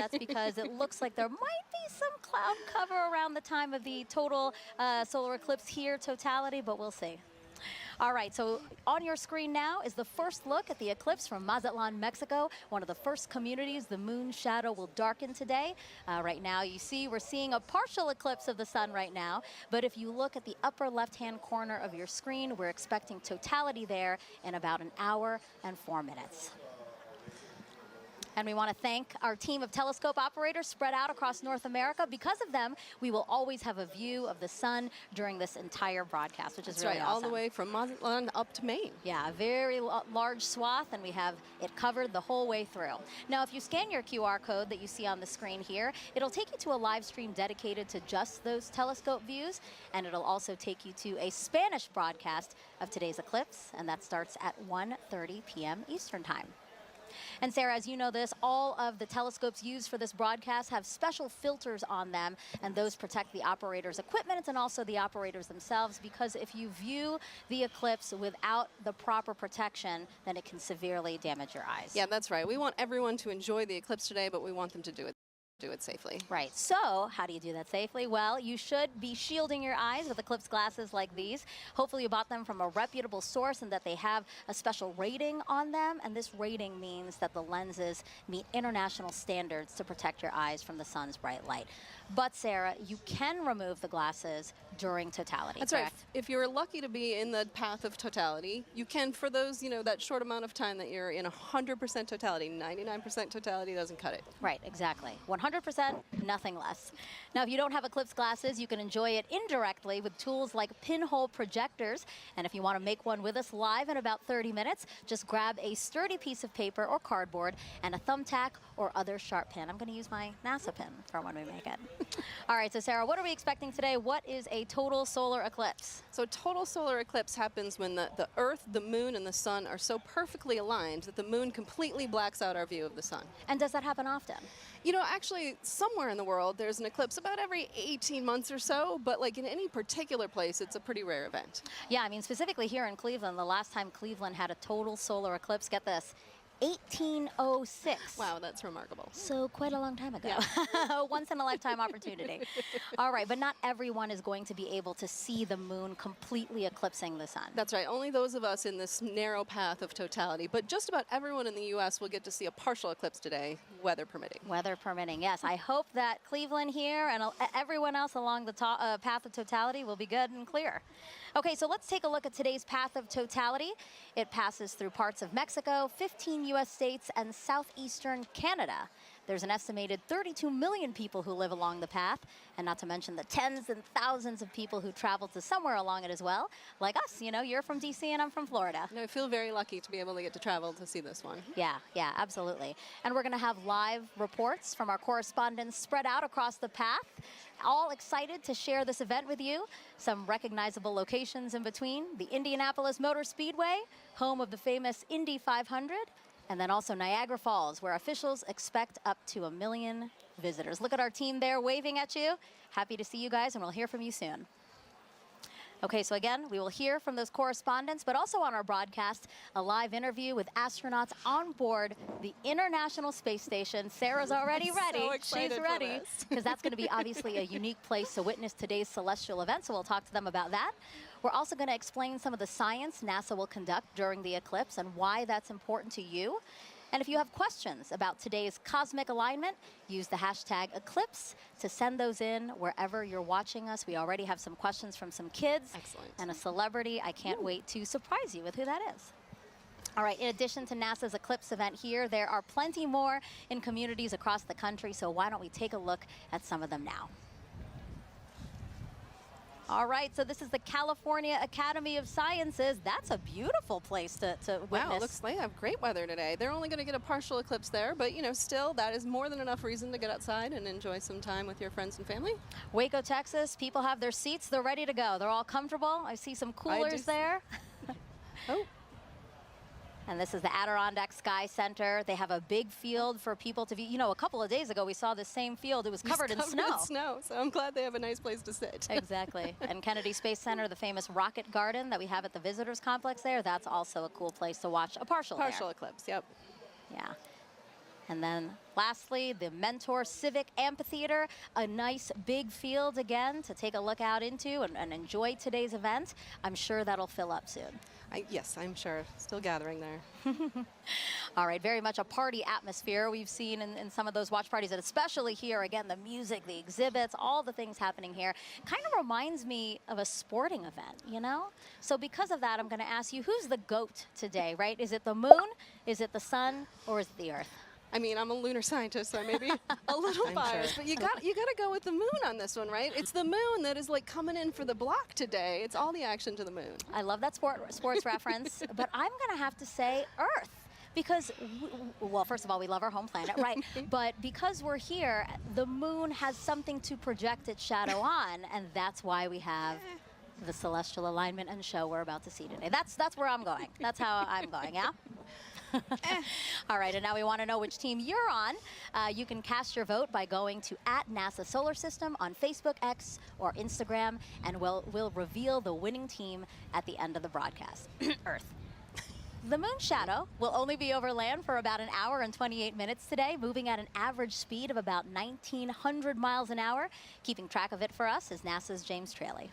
That's because it looks like there might be some cloud cover around the time of the total solar eclipse here, totality, but we'll see. All right, so on your screen now is the first look at the eclipse from Mazatlan, Mexico, one of the first communities the moon's shadow will darken today. Right now, you see we're seeing a partial eclipse of the sun right now, but if you look at the upper left-hand corner of your screen, we're expecting totality there in about an hour and 4 minutes. And we want to thank our team of telescope operators spread out across North America. Because of them, we will always have a view of the sun during this entire broadcast, which is really awesome. All the way from Mazatlan up to Maine. Yeah, a very large swath, and we have it covered the whole way through. Now, if you scan your QR code that you see on the screen here, it'll take you to a live stream dedicated to just those telescope views, and it'll also take you to a Spanish broadcast of today's eclipse, and that starts at 1:30 p.m. Eastern Time. And Sarah, as you know this, all of the telescopes used for this broadcast have special filters on them, and those protect the operator's equipment and also the operators themselves, because if you view the eclipse without the proper protection, then it can severely damage your eyes. Yeah, that's right. We want everyone to enjoy the eclipse today, but we want them to do it safely. Right. So how do you do that safely? Well, you should be shielding your eyes with Eclipse glasses like these. Hopefully you bought them from a reputable source and that they have a special rating on them. And this rating means that the lenses meet international standards to protect your eyes from the sun's bright light. But Sarah, you can remove the glasses during totality. That's correct? right. If you're lucky to be in the path of totality, you can, for those, that short amount of time that you're in 100% totality. 99% totality doesn't cut it. Right, exactly. 100%, nothing less. Now, if you don't have Eclipse glasses, you can enjoy it indirectly with tools like pinhole projectors. And if you want to make one with us live in about 30 minutes, just grab a sturdy piece of paper or cardboard and a thumbtack or other sharp pin. I'm going to use my NASA pin for when we make it. All right, so Sarah, what are we expecting today? What is a total solar eclipse? So total solar eclipse happens when the Earth, the moon, and the sun are so perfectly aligned that the moon completely blacks out our view of the sun. And does that happen often? Actually, somewhere in the world, there's an eclipse about every 18 months or so, but like in any particular place, it's a pretty rare event. Yeah, I mean, specifically here in Cleveland, the last time Cleveland had a total solar eclipse, get this, 1806. Wow, that's remarkable. So quite a long time ago. Yeah. Once in a lifetime opportunity. All right, but not everyone is going to be able to see the moon completely eclipsing the sun. That's right, only those of us in this narrow path of totality, but just about everyone in the U.S. will get to see a partial eclipse today, weather permitting. Weather permitting, yes. I hope that Cleveland here and everyone else along the path of totality will be good and clear. Okay, so let's take a look at today's path of totality. It passes through parts of Mexico, 15 U.S. states, and southeastern Canada. There's an estimated 32 million people who live along the path, and not to mention the tens and thousands of people who travel to somewhere along it as well, like us. You're from D.C. and I'm from Florida. I feel very lucky to be able to get to travel to see this one. Yeah, absolutely. And we're going to have live reports from our correspondents spread out across the path, all excited to share this event with you. Some recognizable locations in between: the Indianapolis Motor Speedway, home of the famous Indy 500, and then also Niagara Falls, where officials expect up to 1 million visitors. Look at our team there waving at you. Happy to see you guys, and we'll hear from you soon. Okay, so again, we will hear from those correspondents, but also on our broadcast, a live interview with astronauts on board the International Space Station. Sarah's already ready. So excited. She's ready, because that's going to be obviously a unique place to witness today's celestial event, so we'll talk to them about that. We're also going to explain some of the science NASA will conduct during the eclipse and why that's important to you. And if you have questions about today's cosmic alignment, use the hashtag Eclipse to send those in wherever you're watching us. We already have some questions from some kids. Excellent. And a celebrity. I can't wait to surprise you with who that is. All right, in addition to NASA's Eclipse event here, there are plenty more in communities across the country, so why don't we take a look at some of them now. All right, so this is the California Academy of Sciences. That's a beautiful place to witness. Wow, looks like they have great weather today. They're only going to get a partial eclipse there, but still, that is more than enough reason to get outside and enjoy some time with your friends and family. Waco, Texas, people have their seats. They're ready to go. They're all comfortable. I see some coolers there. Oh. And this is the Adirondack Sky Center. They have a big field for people to view. A couple of days ago, we saw the same field. It was covered in snow. So I'm glad they have a nice place to sit. Exactly. And Kennedy Space Center, the famous rocket garden that we have at the visitors complex there, that's also a cool place to watch a partial eclipse, yep. Yeah. And then lastly, the Mentor Civic Amphitheater, a nice big field again to take a look out into and enjoy today's event. I'm sure that'll fill up soon. Yes, I'm sure. Still gathering there. All right, very much a party atmosphere we've seen in some of those watch parties, and especially here, again, the music, the exhibits, all the things happening here. Kind of reminds me of a sporting event, you know? So because of that, I'm going to ask you, who's the GOAT today, right? Is it the moon, is it the sun, or is it the earth? I mean, I'm a lunar scientist, so I may be a little biased, but you got to go with the moon on this one, right? It's the moon that is like coming in for the block today. It's all the action to the moon. I love that sports reference, but I'm going to have to say Earth. Because, well, first of all, we love our home planet, right? But because we're here, the moon has something to project its shadow on, and that's why we have the celestial alignment and show we're about to see today. That's where I'm going. That's how I'm going, yeah? All right, and now we want to know which team you're on. You can cast your vote by going to @NASA Solar System on Facebook, X, or Instagram, and we'll reveal the winning team at the end of the broadcast. Earth. The moon shadow will only be over land for about an hour and 28 minutes today, moving at an average speed of about 1,900 miles an hour. Keeping track of it for us is NASA's James Traley.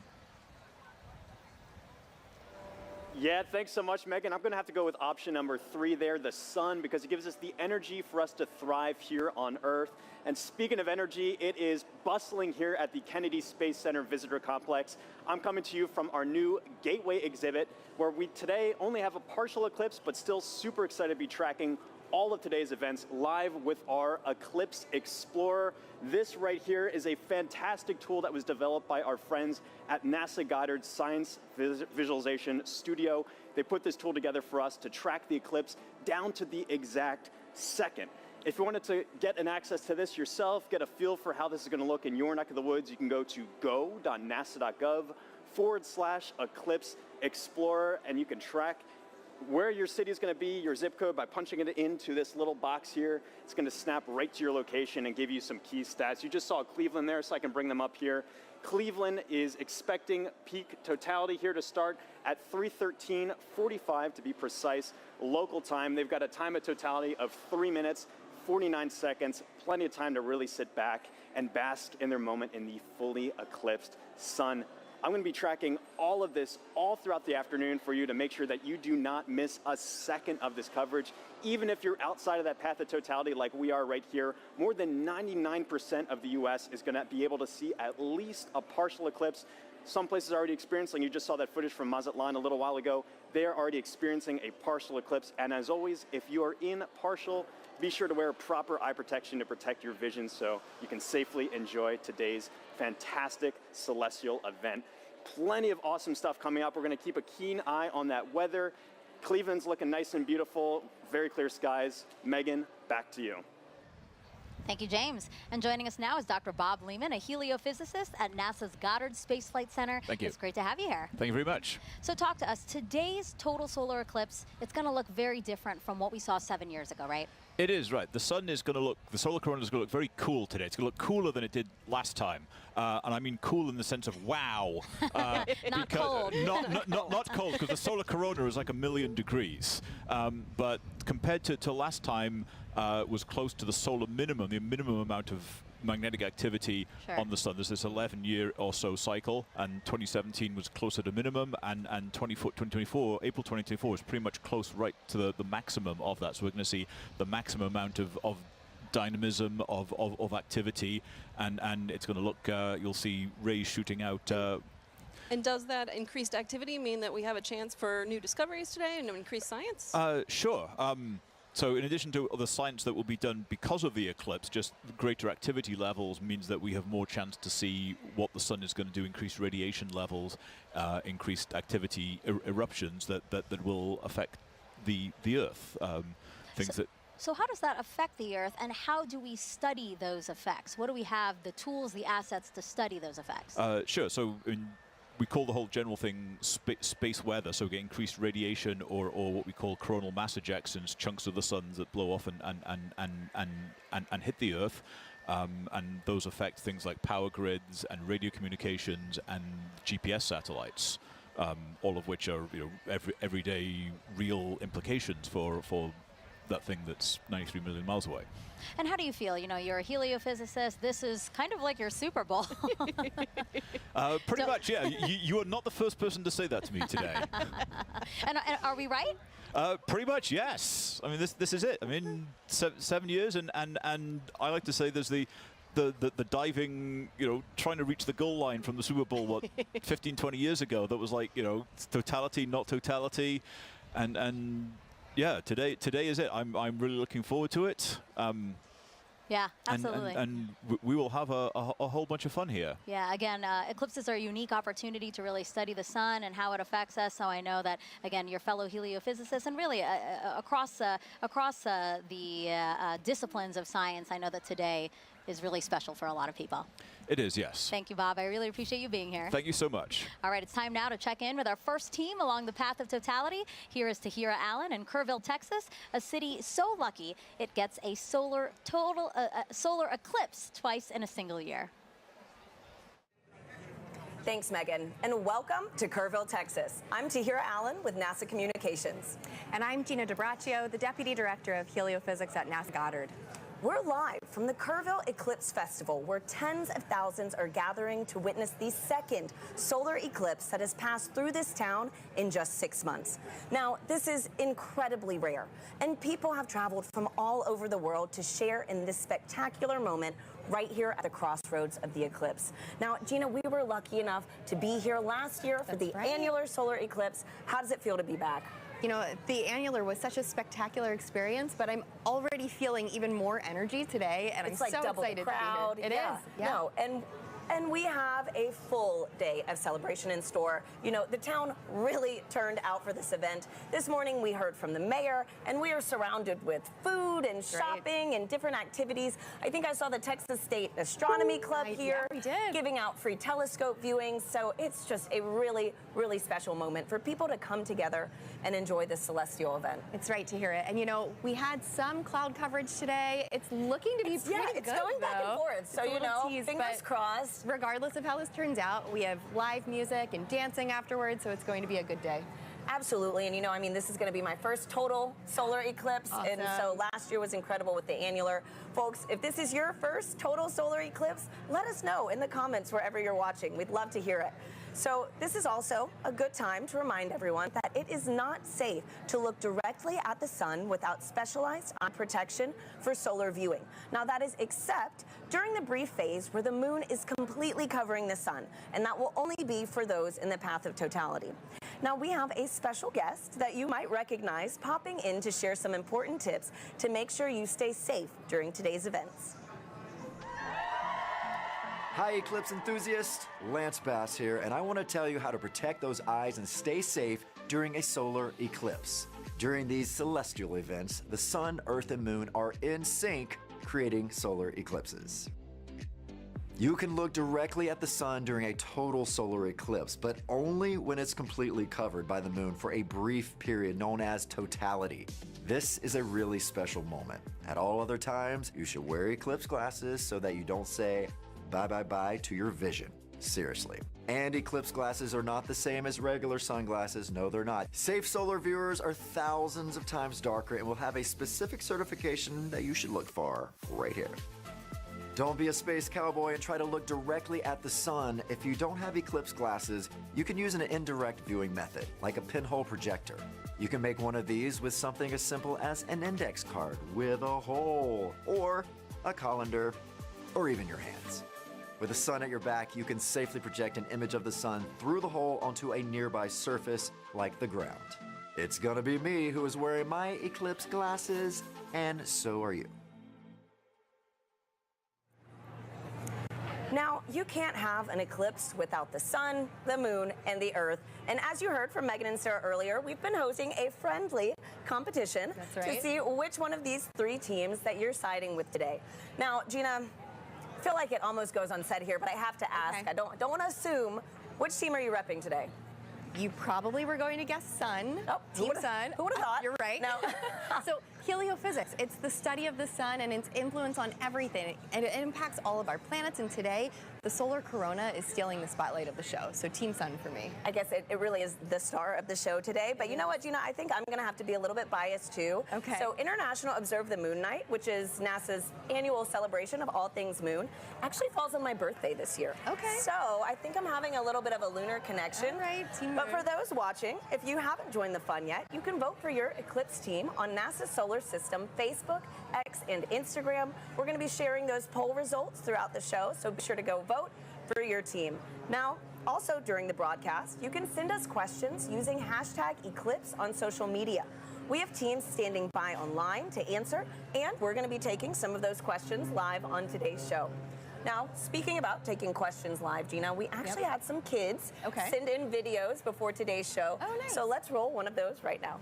Yeah, thanks so much, Megan. I'm going to have to go with option number 3 there, the sun, because it gives us the energy for us to thrive here on Earth. And speaking of energy, it is bustling here at the Kennedy Space Center Visitor Complex. I'm coming to you from our new Gateway exhibit, where we today only have a partial eclipse, but still super excited to be tracking all of today's events live with our Eclipse Explorer. This right here is a fantastic tool that was developed by our friends at NASA Goddard Science Visualization Studio. They put this tool together for us to track the eclipse down to the exact second. If you wanted to get an access to this yourself, get a feel for how this is going to look in your neck of the woods, you can go to go.nasa.gov/Eclipse Explorer, and you can track where your city is going to be, your zip code, by punching it into this little box here. It's going to snap right to your location and give you some key stats. You just saw Cleveland there, so I can bring them up here. Cleveland is expecting peak totality here to start at 3:13:45 to be precise, local time. They've got a time of totality of 3 minutes, 49 seconds, plenty of time to really sit back and bask in their moment in the fully eclipsed sun. I'm going to be tracking all of this all throughout the afternoon for you to make sure that you do not miss a second of this coverage. Even if you're outside of that path of totality like we are right here, more than 99% of the U.S. is going to be able to see at least a partial eclipse. Some places are already experiencing, you just saw that footage from Mazatlan a little while ago, they are already experiencing a partial eclipse. And as always, if you are in partial, be sure to wear proper eye protection to protect your vision so you can safely enjoy today's fantastic celestial event. Plenty of awesome stuff coming up. We're going to keep a keen eye on that weather. Cleveland's looking nice and beautiful, very clear skies. Megan, back to you. Thank you, James. And joining us now is Dr. Bob Lehman, a heliophysicist at NASA's Goddard Space Flight Center. Thank you. It's great to have you here. Thank you very much. So talk to us. Today's total solar eclipse, it's going to look very different from what we saw 7 years ago, right? It is, right. The sun is going to look, the solar corona is going to look very cool today. It's going to look cooler than it did last time. And I mean cool in the sense of wow. Not cold. Not cold, because the solar corona is like 1,000,000 degrees. But compared to last time, was close to the solar minimum, the minimum amount of magnetic activity on the sun. There's this 11-year or so cycle, and 2017 was closer to minimum, and 2024, April 2024 is pretty much close right to the maximum of that. So we're going to see the maximum amount of dynamism, of activity, and it's going to look, you'll see rays shooting out. And does that increased activity mean that we have a chance for new discoveries today and increased science? Sure. So in addition to the science that will be done because of the eclipse, just greater activity levels means that we have more chance to see what the sun is going to do, increased radiation levels, increased activity, eruptions that will affect the Earth. So how does that affect the Earth, and how do we study those effects? What do we have, the tools, the assets to study those effects? Sure. So we call the whole general thing space weather, so we get increased radiation or what we call coronal mass ejections, chunks of the suns that blow off and hit the Earth. And those affect things like power grids and radio communications and GPS satellites, all of which are everyday real implications for that thing that's 93 million miles away. And how do you feel? You know, you're a heliophysicist. This is kind of like your Super Bowl. Pretty much, yeah. You are not the first person to say that to me today. and are we right? Pretty much, yes. I mean, this is it. I mean, 7 years, and I like to say there's the diving, you know, trying to reach the goal line from the Super Bowl, what, 15, 20 years ago, that was like, you know, totality, not totality. And yeah, today is it. I'm really looking forward to it. Yeah, absolutely. And we will have a whole bunch of fun here. Yeah, again, eclipses are a unique opportunity to really study the sun and how it affects us. So I know that, again, your fellow heliophysicists and really across the disciplines of science, I know that today is really special for a lot of people. It is, yes. Thank you, Bob. I really appreciate you being here. Thank you so much. All right, it's time now to check in with our first team along the path of totality. Here is Tahira Allen in Kerrville, Texas, a city so lucky it gets a solar eclipse twice in a single year. Thanks, Megan, and welcome to Kerrville, Texas. I'm Tahira Allen with NASA Communications. And I'm Gina DiBraccio, the Deputy Director of Heliophysics at NASA Goddard. We're live from the Kerrville Eclipse Festival, where tens of thousands are gathering to witness the second solar eclipse that has passed through this town in just 6 months. Now, this is incredibly rare, and people have traveled from all over the world to share in this spectacular moment right here at the crossroads of the eclipse. Now, Gina, we were lucky enough to be here last year for the annular solar eclipse. How does it feel to be back? You know, the annular was such a spectacular experience, but I'm already feeling even more energy today, and it's I'm like so double excited the crowd. to be here. It is. Yeah. No, and we have a full day of celebration in store. You know, the town really turned out for this event. This morning we heard from the mayor, and we are surrounded with food and shopping and different activities. I think I saw the Texas State Astronomy Club here giving out free telescope viewings. So it's just a really, really special moment for people to come together and enjoy this celestial event. It's right to hear it. And you know, we had some cloud coverage today. It's looking to be pretty good, it's going back and forth. So, you know, fingers crossed. Regardless of how this turns out, we have live music and dancing afterwards, so it's going to be a good day. Absolutely, and you know, I mean, this is going to be my first total solar eclipse, and so last year was incredible with the annular. Folks, if this is your first total solar eclipse, let us know in the comments wherever you're watching. We'd love to hear it. So this is also a good time to remind everyone that it is not safe to look directly at the sun without specialized eye protection for solar viewing. Now that is except during the brief phase where the moon is completely covering the sun, and that will only be for those in the path of totality. Now we have a special guest that you might recognize popping in to share some important tips to make sure you stay safe during today's events. Hi Eclipse enthusiasts, Lance Bass here, and I want to tell you how to protect those eyes and stay safe during a solar eclipse. During these celestial events, the sun, earth, and moon are in sync, creating solar eclipses. You can look directly at the sun during a total solar eclipse, but only when it's completely covered by the moon for a brief period known as totality. This is a really special moment. At all other times, you should wear eclipse glasses so that you don't say bye-bye-bye to your vision. Seriously. And eclipse glasses are not the same as regular sunglasses. No, they're not. Safe solar viewers are thousands of times darker and will have a specific certification that you should look for right here. Don't be a space cowboy and try to look directly at the sun. If you don't have eclipse glasses, you can use an indirect viewing method, like a pinhole projector. You can make one of these with something as simple as an index card with a hole, or a colander, or even your hands. With the sun at your back, you can safely project an image of the sun through the hole onto a nearby surface like the ground. It's gonna be me who is wearing my eclipse glasses, and so are you. Now, you can't have an eclipse without the sun, the moon, and the earth. And as you heard from Megan and Sarah earlier, we've been hosting a friendly competition to see which one of these three teams that you're siding with today. Now, Gina, I feel like it almost goes unsaid here, but I have to ask. I don't want to assume. Which team are you repping today? You probably were going to guess sun. Oh, Team Sun. Who would have thought? You're right. No. So Heliophysics, it's the study of the sun and its influence on everything. And it impacts all of our planets, and today, the solar corona is stealing the spotlight of the show. So Team Sun for me. I guess it really is the star of the show today. But you know what, Gina? I think I'm going to have to be a little bit biased too. Okay. So International Observe the Moon Night, which is NASA's annual celebration of all things moon, actually falls on my birthday this year. Okay. So I think I'm having a little bit of a lunar connection. All right, Team But Moon. for those watching, if you haven't joined the fun yet, you can vote for your Eclipse team on NASA's Solar System Facebook, X, and Instagram. We're going to be sharing those poll results throughout the show, so be sure to go vote for your team. Now, also during the broadcast, you can send us questions using hashtag Eclipse on social media. We have teams standing by online to answer, and we're going to be taking some of those questions live on today's show. Now, speaking about taking questions live, Gina, we actually had some kids send in videos before today's show. Oh, nice. So let's roll one of those right now.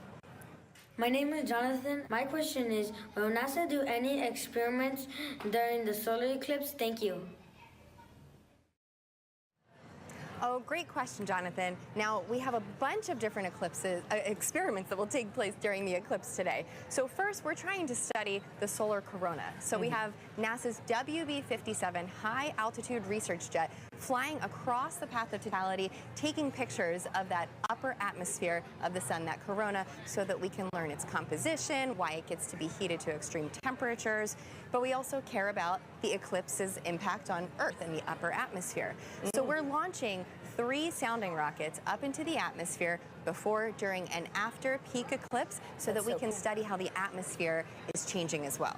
My name is Jonathan. My question is, will NASA do any experiments during the solar eclipse? Thank you. Oh, great question, Jonathan. Now, we have a bunch of different experiments that will take place during the eclipse today. So first, we're trying to study the solar corona. So we have NASA's WB-57 high-altitude research jet flying across the path of totality, taking pictures of that upper atmosphere of the sun, that corona, so that we can learn its composition, why it gets to be heated to extreme temperatures. But we also care about the eclipse's impact on Earth and the upper atmosphere. So we're launching 3 sounding rockets up into the atmosphere before, during, and after peak eclipse so that we can study how the atmosphere is changing as well.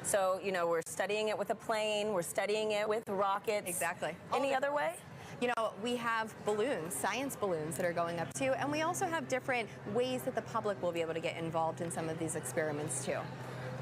So, you know, we're studying it with a plane, we're studying it with rockets. Exactly. Any other way? You know, we have balloons, science balloons that are going up too, and we also have different ways that the public will be able to get involved in some of these experiments too.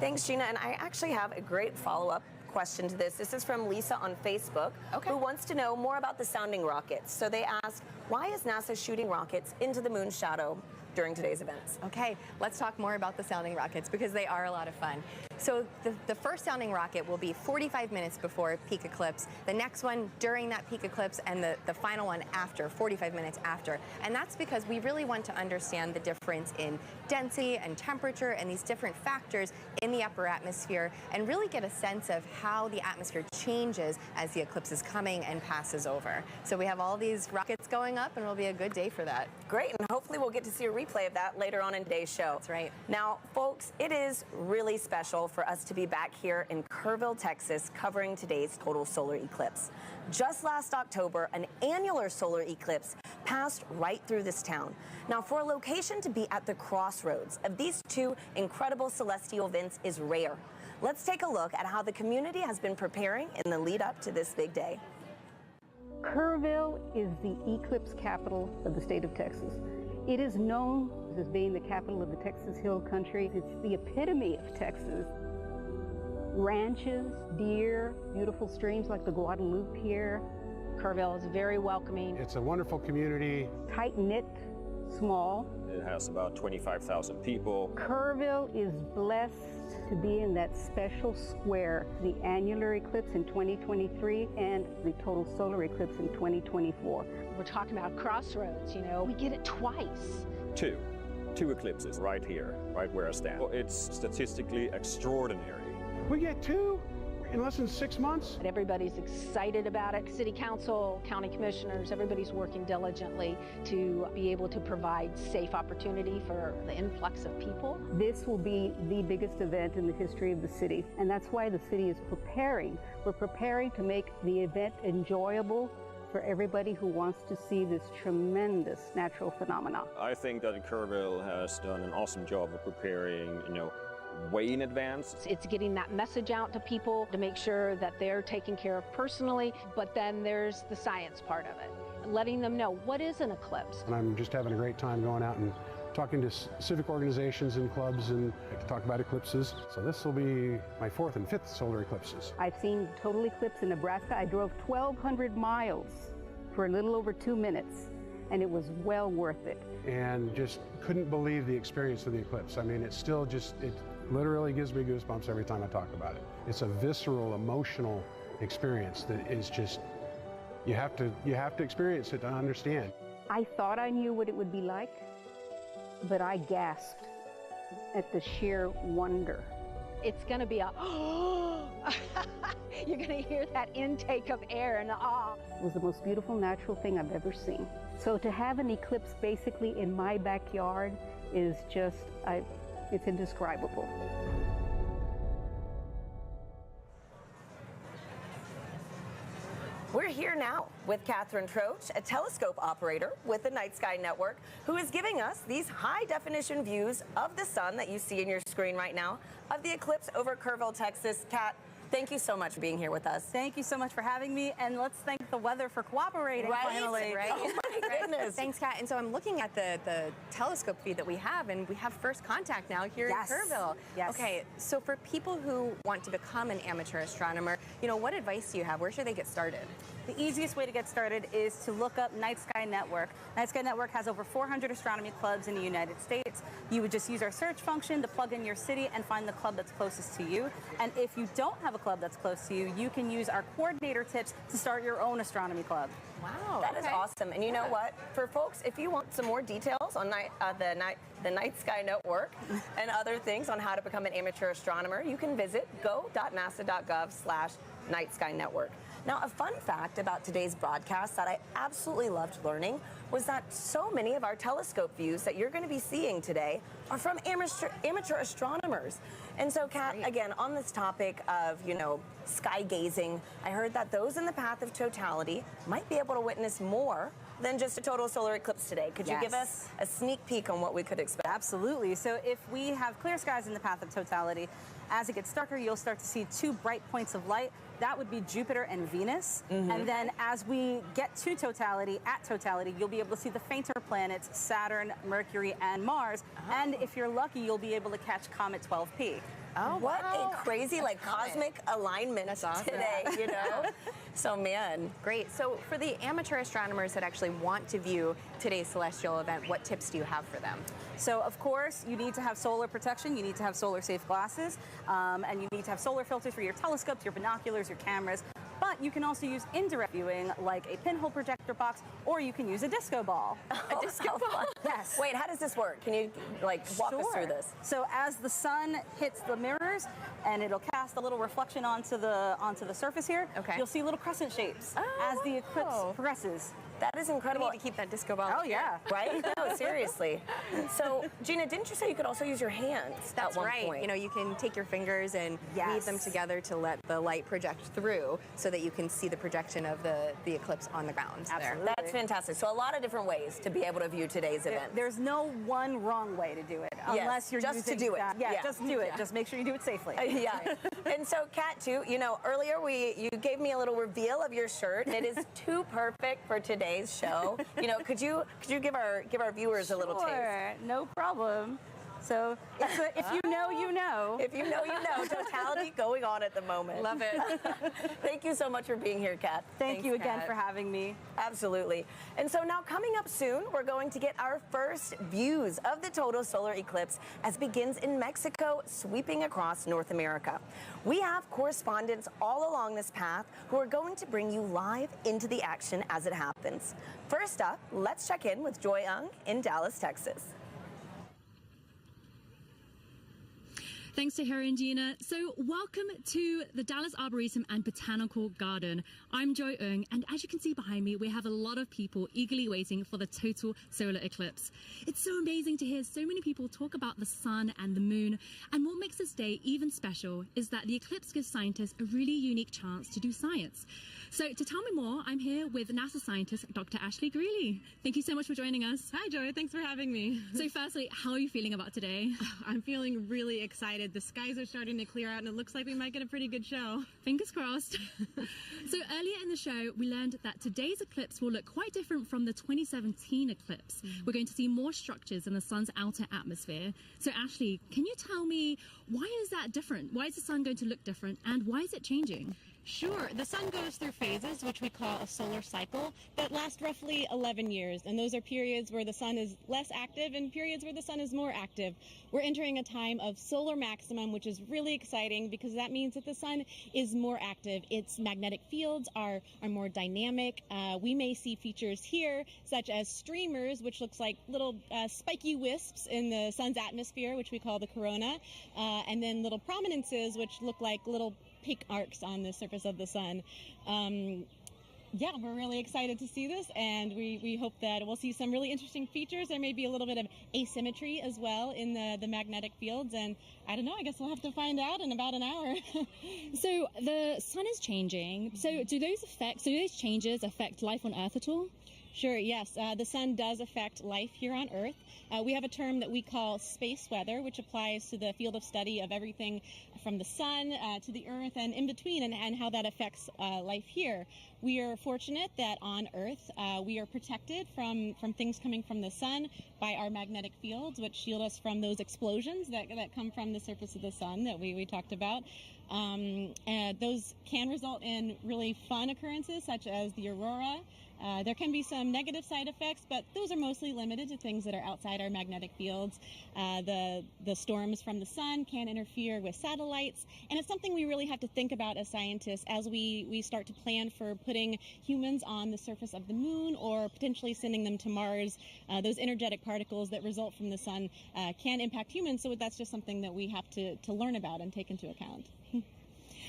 Thanks, Gina. And I actually have a great follow-up question to this. This is from Lisa on Facebook, who wants to know more about the sounding rockets. So they ask, why is NASA shooting rockets into the moon's shadow during today's events? Okay, let's talk more about the sounding rockets because they are a lot of fun. So the first sounding rocket will be 45 minutes before peak eclipse, the next one during that peak eclipse, and the final one after, 45 minutes after. And that's because we really want to understand the difference in density and temperature and these different factors in the upper atmosphere and really get a sense of how the atmosphere changes as the eclipse is coming and passes over. So we have all these rockets going up, and it'll be a good day for that. Great, and hopefully we'll get to see a replay of that later on in today's show. That's right. Now, folks, it is really special for us to be back here in Kerrville, Texas, covering today's total solar eclipse. Just last October, an annular solar eclipse passed right through this town. Now, for a location to be at the crossroads of these 2 incredible celestial events is rare. Let's take a look at how the community has been preparing in the lead up to this big day. Kerrville is the eclipse capital of the state of Texas. It is known as being the capital of the Texas Hill Country. It's the epitome of Texas. Ranches, deer, beautiful streams like the Guadalupe here. Kerrville is very welcoming. It's a wonderful community. Tight-knit, small. It has about 25,000 people. Kerrville is blessed to be in that special square, the annular eclipse in 2023 and the total solar eclipse in 2024. We're talking about crossroads, you know, we get it twice. Two eclipses right here, right where I stand. Well, it's statistically extraordinary. We get 2 in less than 6 months. Everybody's excited about it. City council, county commissioners, everybody's working diligently to be able to provide safe opportunity for the influx of people. This will be the biggest event in the history of the city, and that's why the city is preparing. We're preparing to make the event enjoyable for everybody who wants to see this tremendous natural phenomenon. I think that Kerrville has done an awesome job of preparing, you know, way in advance. It's getting that message out to people to make sure that they're taken care of personally, but then there's the science part of it, letting them know what is an eclipse. And I'm just having a great time going out and talking to civic organizations and clubs and talk about eclipses. So this will be my 4th and 5th solar eclipses. I've seen total eclipse in Nebraska. I drove 1,200 miles for a little over 2 minutes, and it was well worth it. And just couldn't believe the experience of the eclipse. I mean, it's still just, it literally gives me goosebumps every time I talk about it. It's a visceral, emotional experience that is just, you have to experience it to understand. I thought I knew what it would be like, but I gasped at the sheer wonder. It's going to be a, you're going to hear that intake of air and awe. It was the most beautiful natural thing I've ever seen. So to have an eclipse basically in my backyard is just, it's indescribable. We're here now with Catherine Troach, a telescope operator with the Night Sky Network, who is giving us these high-definition views of the sun that you see in your screen right now, of the eclipse over Kerrville, Texas. Kat, thank you so much for being here with us. Thank you so much for having me, and let's thank the weather for cooperating finally. Right? Oh my goodness. Thanks, Kat. And so I'm looking at the telescope feed that we have, and we have first contact now here in Kerrville. Yes. Okay, so for people who want to become an amateur astronomer, what advice do you have? Where should they get started? The easiest way to get started is to look up Night Sky Network. Night Sky Network has over 400 astronomy clubs in the United States. You would just use our search function to plug in your city and find the club that's closest to you. And if you don't have a club that's close to you, you can use our coordinator tips to start your own astronomy club. Wow. That is awesome. And you know what? For folks, if you want some more details on the Night Sky Network and other things on how to become an amateur astronomer, you can visit go.nasa.gov/Night Sky Network. Now, a fun fact about today's broadcast that I absolutely loved learning was that so many of our telescope views that you're going to be seeing today are from amateur astronomers. And so, Kat, again, on this topic of, sky gazing, I heard that those in the path of totality might be able to witness more than just a total solar eclipse today. Could you give us a sneak peek on what we could expect? Absolutely. So if we have clear skies in the path of totality, as it gets darker, you'll start to see two bright points of light. That would be Jupiter and Venus. And then as we get to totality, you'll be able to see the fainter planets, Saturn, Mercury, and Mars. And if you're lucky, you'll be able to catch Comet 12P. Oh, what a crazy, cosmic alignment today, So, man. Great. So for the amateur astronomers that actually want to view today's celestial event, what tips do you have for them? So, of course, you need to have solar protection. You need to have solar-safe glasses. And you need to have solar filters for your telescopes, your binoculars, your cameras. But you can also use indirect viewing, like a pinhole projector box, or you can use a disco ball. A disco ball? Yes. Wait, how does this work? Can you, walk us through this? So as the sun hits the mirrors, and it'll cast a little reflection onto the surface here, you'll see little crescent shapes as the eclipse progresses. That is incredible. We need to keep that disco ball. Oh, yeah. Right? No, seriously. So, Gina, didn't you say you could also use your hands That's at one right. point? You can take your fingers and weave them together to let the light project through so that you can see the projection of the eclipse on the ground. Absolutely. There. That's fantastic. So a lot of different ways to be able to view today's event. There's no one wrong way to do it, unless you're just using, to do it. Just do it. Just make sure you do it safely. And so, Kat, too, earlier you gave me a little reveal of your shirt, and it is too perfect for today's show. Could you give our viewers a little taste? Sure, no problem. So if you know, you know. If you know, you know. Totality going on at the moment. Love it. Thank you so much for being here, Kat. Thank you again for having me. Absolutely. And so now coming up soon, we're going to get our first views of the total solar eclipse as it begins in Mexico, sweeping across North America. We have correspondents all along this path who are going to bring you live into the action as it happens. First up, let's check in with Joy Ung in Dallas, Texas. Thanks to Harry and Gina. So welcome to the Dallas Arboretum and Botanical Garden. I'm Joy Ung, and as you can see behind me, we have a lot of people eagerly waiting for the total solar eclipse. It's so amazing to hear so many people talk about the sun and the moon, and what makes this day even special is that the eclipse gives scientists a really unique chance to do science. So to tell me more, I'm here with NASA scientist Dr. Ashley Greeley. Thank you so much for joining us. Hi, Joy. Thanks for having me. So firstly, how are you feeling about today? I'm feeling really excited. The skies are starting to clear out, and it looks like we might get a pretty good show. Fingers crossed. So earlier in the show, we learned that today's eclipse will look quite different from the 2017 eclipse. We're going to see more structures in the sun's outer atmosphere. So Ashley, can you tell me, why is that different? Why is the sun going to look different, and why is it changing? Sure. The sun goes through phases, which we call a solar cycle, that last roughly 11 years. And those are periods where the sun is less active and periods where the sun is more active. We're entering a time of solar maximum, which is really exciting because that means that the sun is more active. Its magnetic fields are more dynamic. We may see features here, such as streamers, which looks like little spiky wisps in the sun's atmosphere, which we call the corona, and then little prominences, which look like little peak arcs on the surface of the sun. Yeah, we're really excited to see this, and we hope that we'll see some really interesting features. There may be a little bit of asymmetry as well in the magnetic fields, and I don't know, I guess we'll have to find out in about an hour. So the sun is changing. So do those changes affect life on Earth at all? Sure, yes. The sun does affect life here on Earth. We have a term that we call space weather, which applies to the field of study of everything from the sun to the Earth and in between, and how that affects life here. We are fortunate that on Earth we are protected from things coming from the sun by our magnetic fields, which shield us from those explosions that come from the surface of the sun that we talked about. And those can result in really fun occurrences, such as the aurora. There can be some negative side effects, but those are mostly limited to things that are outside our magnetic fields. The storms from the sun can interfere with satellites, and it's something we really have to think about as scientists as we start to plan for putting humans on the surface of the moon or potentially sending them to Mars. Those energetic particles that result from the sun can impact humans, so that's just something that we have to learn about and take into account.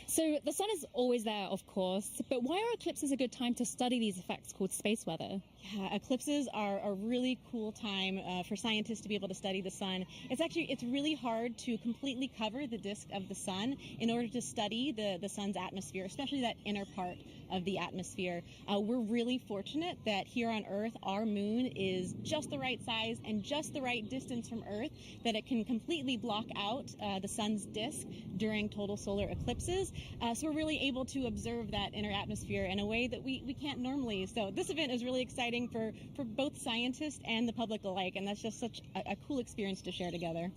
So the sun is always there, of course, but why are eclipses a good time to study these effects called space weather? Yeah, eclipses are a really cool time for scientists to be able to study the sun. It's really hard to completely cover the disk of the sun in order to study the sun's atmosphere, especially that inner part of the atmosphere. We're really fortunate that here on Earth, our moon is just the right size and just the right distance from Earth that it can completely block out the sun's disk during total solar eclipses. So we're really able to observe that inner atmosphere in a way that we can't normally. So this event is really exciting for both scientists and the public alike, and that's just such a cool experience to share together.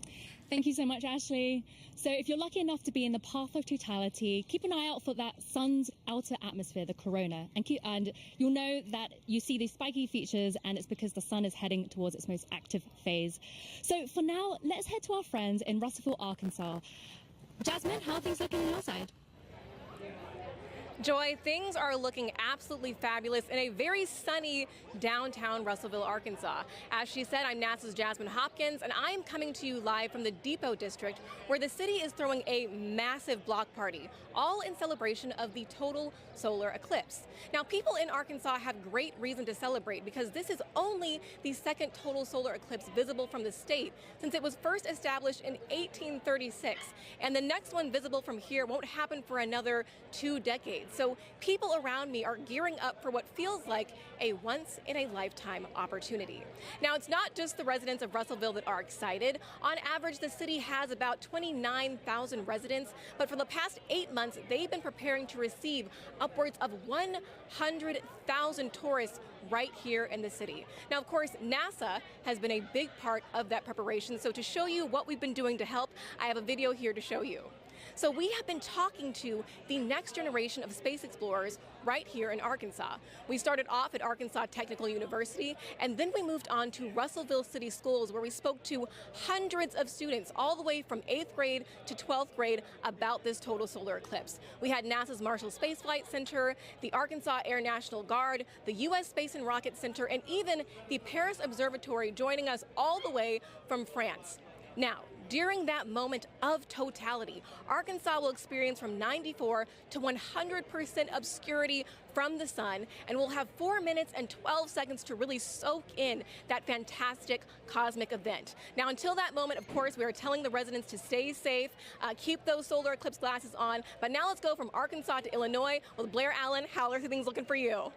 Thank you so much, Ashley. So if you're lucky enough to be in the path of totality, keep an eye out for that sun's outer atmosphere, the corona, and you'll know that you see these spiky features, and it's because the sun is heading towards its most active phase. So for now, let's head to our friends in Russellville, Arkansas. Jasmine, how are things looking on your side? Joy, things are looking absolutely fabulous in a very sunny downtown Russellville, Arkansas. As she said, I'm NASA's Jasmine Hopkins, and I'm coming to you live from the Depot District, where the city is throwing a massive block party, all in celebration of the total solar eclipse. Now, people in Arkansas have great reason to celebrate because this is only the second total solar eclipse visible from the state since it was first established in 1836, and the next one visible from here won't happen for another 2 decades. So people around me are gearing up for what feels like a once-in-a-lifetime opportunity. Now, it's not just the residents of Russellville that are excited. On average, the city has about 29,000 residents, but for the past 8 months, they've been preparing to receive upwards of 100,000 tourists right here in the city. Now, of course, NASA has been a big part of that preparation, so to show you what we've been doing to help, I have a video here to show you. So we have been talking to the next generation of space explorers right here in Arkansas. We started off at Arkansas Technical University, and then we moved on to Russellville City Schools, where we spoke to hundreds of students all the way from 8th grade to 12th grade about this total solar eclipse. We had NASA's Marshall Space Flight Center, the Arkansas Air National Guard, the U.S. Space and Rocket Center, and even the Paris Observatory joining us all the way from France. Now, during that moment of totality, Arkansas will experience from 94 to 100% obscurity from the sun, and we'll have 4 minutes and 12 seconds to really soak in that fantastic cosmic event. Now, until that moment, of course, we are telling the residents to stay safe, keep those solar eclipse glasses on. But now let's go from Arkansas to Illinois with Blair Allen. How are things looking for you?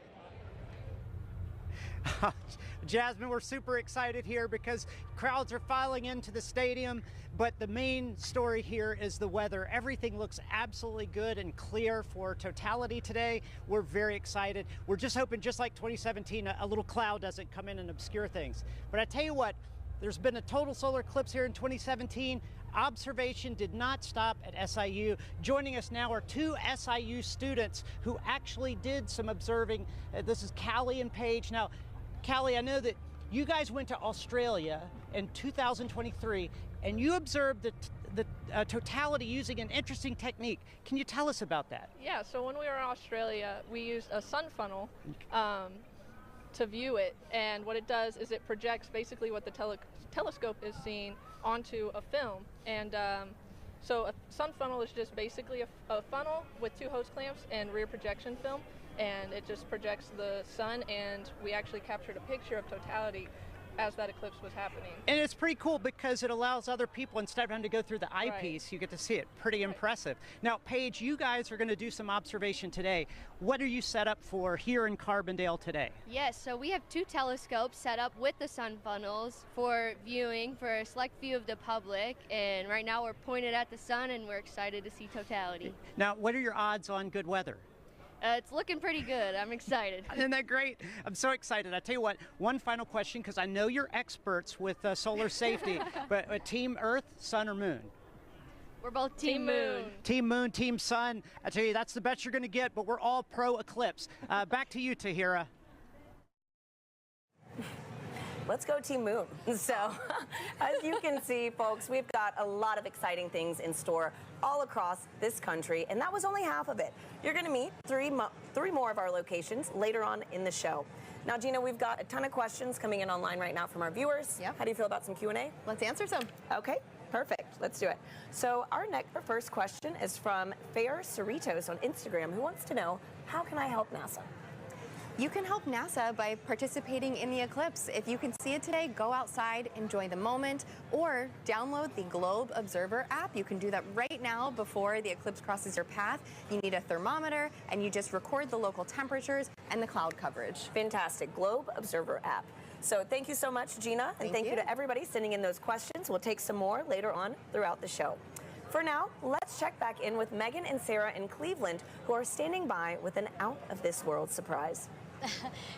Jasmine, we're super excited here because crowds are filing into the stadium, but the main story here is the weather. Everything looks absolutely good and clear for totality today. We're very excited. We're just hoping, just like 2017, a little cloud doesn't come in and obscure things. But I tell you what, there's been a total solar eclipse here in 2017. observation did not stop at SIU. Joining us now are 2 SIU students who actually did some observing. This is Callie and Paige. Now, Callie, I know that you guys went to Australia in 2023 and you observed the totality using an interesting technique. Can you tell us about that? Yeah, so when we were in Australia, we used a sun funnel to view it, and what it does is it projects basically what the telescope is seeing onto a film. And so a sun funnel is just basically a funnel with 2 hose clamps and rear projection film, and it just projects the sun, and we actually captured a picture of totality as that eclipse was happening. And it's pretty cool because it allows other people, instead of having to go through the eyepiece, you get to see it. Pretty impressive. Now, Paige, you guys are going to do some observation today. What are you set up for here in Carbondale today? Yes, so we have 2 telescopes set up with the sun funnels for viewing for a select view of the public, and right now we're pointed at the sun and we're excited to see totality. Now, what are your odds on good weather? It's looking pretty good. I'm excited. Isn't that great? I'm so excited. I tell you what, one final question, because I know you're experts with solar safety, but Team Earth, Sun, or Moon? We're both Team Moon. Team Moon, Team Sun. I tell you, that's the best you're going to get, but we're all pro Eclipse. Back to you, Tahira. Let's go Team Moon. So, as you can see, folks, we've got a lot of exciting things in store all across this country, and that was only half of it. You're going to meet three more of our locations later on in the show. Now, Gina, we've got a ton of questions coming in online right now from our viewers. Yep. How do you feel about some Q&A? Let's answer some. Okay, perfect. Let's do it. So our first question is from Fair Cerritos on Instagram, who wants to know, how can I help NASA? You can help NASA by participating in the eclipse. If you can see it today, go outside, enjoy the moment, or download the Globe Observer app. You can do that right now before the eclipse crosses your path. You need a thermometer, and you just record the local temperatures and the cloud coverage. Fantastic. Globe Observer app. So thank you so much, Gina, and thank you to everybody sending in those questions. We'll take some more later on throughout the show. For now, let's check back in with Megan and Sarah in Cleveland, who are standing by with an out-of-this-world surprise.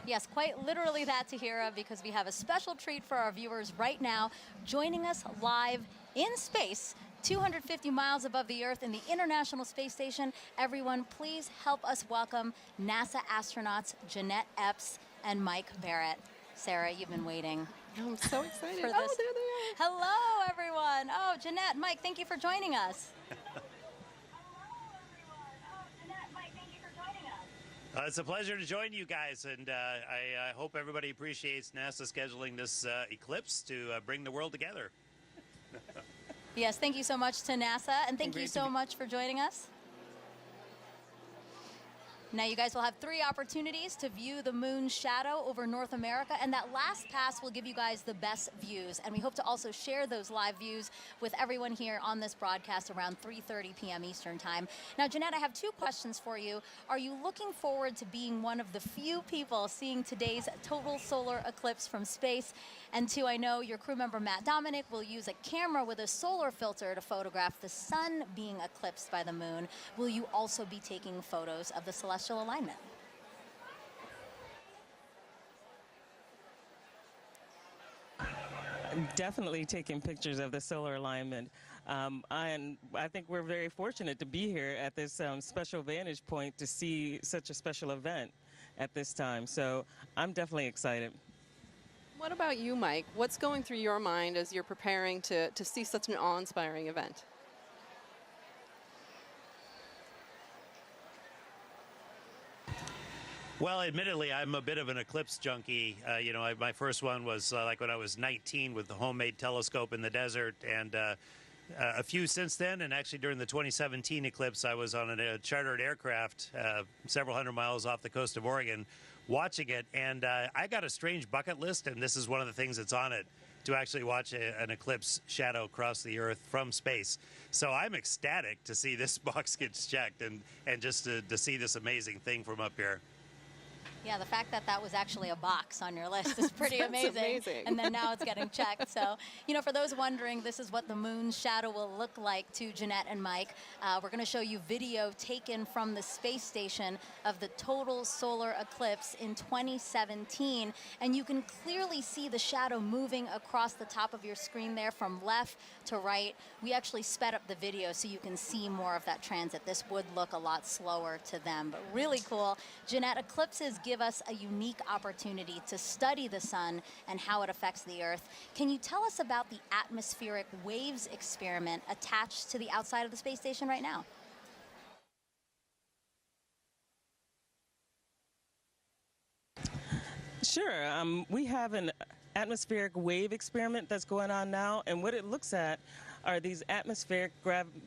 Yes, quite literally that, Tahira, because we have a special treat for our viewers right now, joining us live in space, 250 miles above the Earth in the International Space Station. Everyone, please help us welcome NASA astronauts Jeanette Epps and Mike Barrett. Sarah, you've been waiting. I'm so excited. For this. Oh, there they are. Hello, everyone. Oh, Jeanette, Mike, thank you for joining us. It's a pleasure to join you guys, and I hope everybody appreciates NASA scheduling this eclipse to bring the world together. Yes, thank you so much to NASA, and thank you so much for joining us. Now you guys will have 3 opportunities to view the moon's shadow over North America, and that last pass will give you guys the best views. And we hope to also share those live views with everyone here on this broadcast around 3:30 p.m. Eastern Time. Now, Jeanette, I have 2 questions for you. Are you looking forward to being one of the few people seeing today's total solar eclipse from space? And 2, I know your crew member Matt Dominic will use a camera with a solar filter to photograph the sun being eclipsed by the moon. Will you also be taking photos of the celestial alignment? I'm definitely taking pictures of the solar alignment. And I think we're very fortunate to be here at this special vantage point to see such a special event at this time. So I'm definitely excited. What about you, Mike? What's going through your mind as you're preparing to see such an awe-inspiring event? Well, admittedly, I'm a bit of an eclipse junkie. You know, my first one was like when I was 19 with the homemade telescope in the desert, and a few since then. And actually, during the 2017 eclipse, I was on a chartered aircraft several hundred miles off the coast of Oregon watching it. And I got a strange bucket list, and this is one of the things that's on it, to actually watch an eclipse shadow cross the Earth from space. So I'm ecstatic to see this box gets checked and just to see this amazing thing from up here. Yeah, the fact that that was actually a box on your list is pretty That's amazing. amazing. And then now it's getting checked. So, you know, for those wondering, this is what the moon's shadow will look like to Jeanette and Mike. We're going to show you video taken from the space station of the total solar eclipse in 2017. And you can clearly see the shadow moving across the top of your screen there from left to right. We actually sped up the video so you can see more of that transit. This would look a lot slower to them, but really cool. Jeanette, eclipses give us a unique opportunity to study the sun and how it affects the Earth. Can you tell us about the atmospheric waves experiment attached to the outside of the space station right now? Sure. We have an atmospheric wave experiment that's going on now, and what it looks at are these atmospheric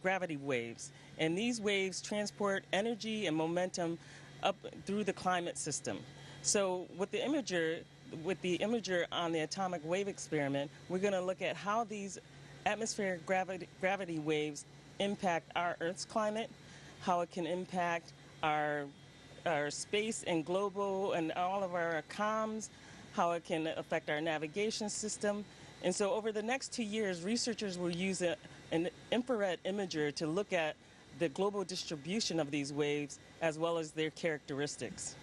gravity waves. And these waves transport energy and momentum up through the climate system. So with the imager on the atomic wave experiment, we're going to look at how these atmospheric gravity waves impact our Earth's climate, how it can impact our space and global and all of our comms, how it can affect our navigation system. And so over the next 2 years, researchers will use an infrared imager to look at the global distribution of these waves as well as their characteristics.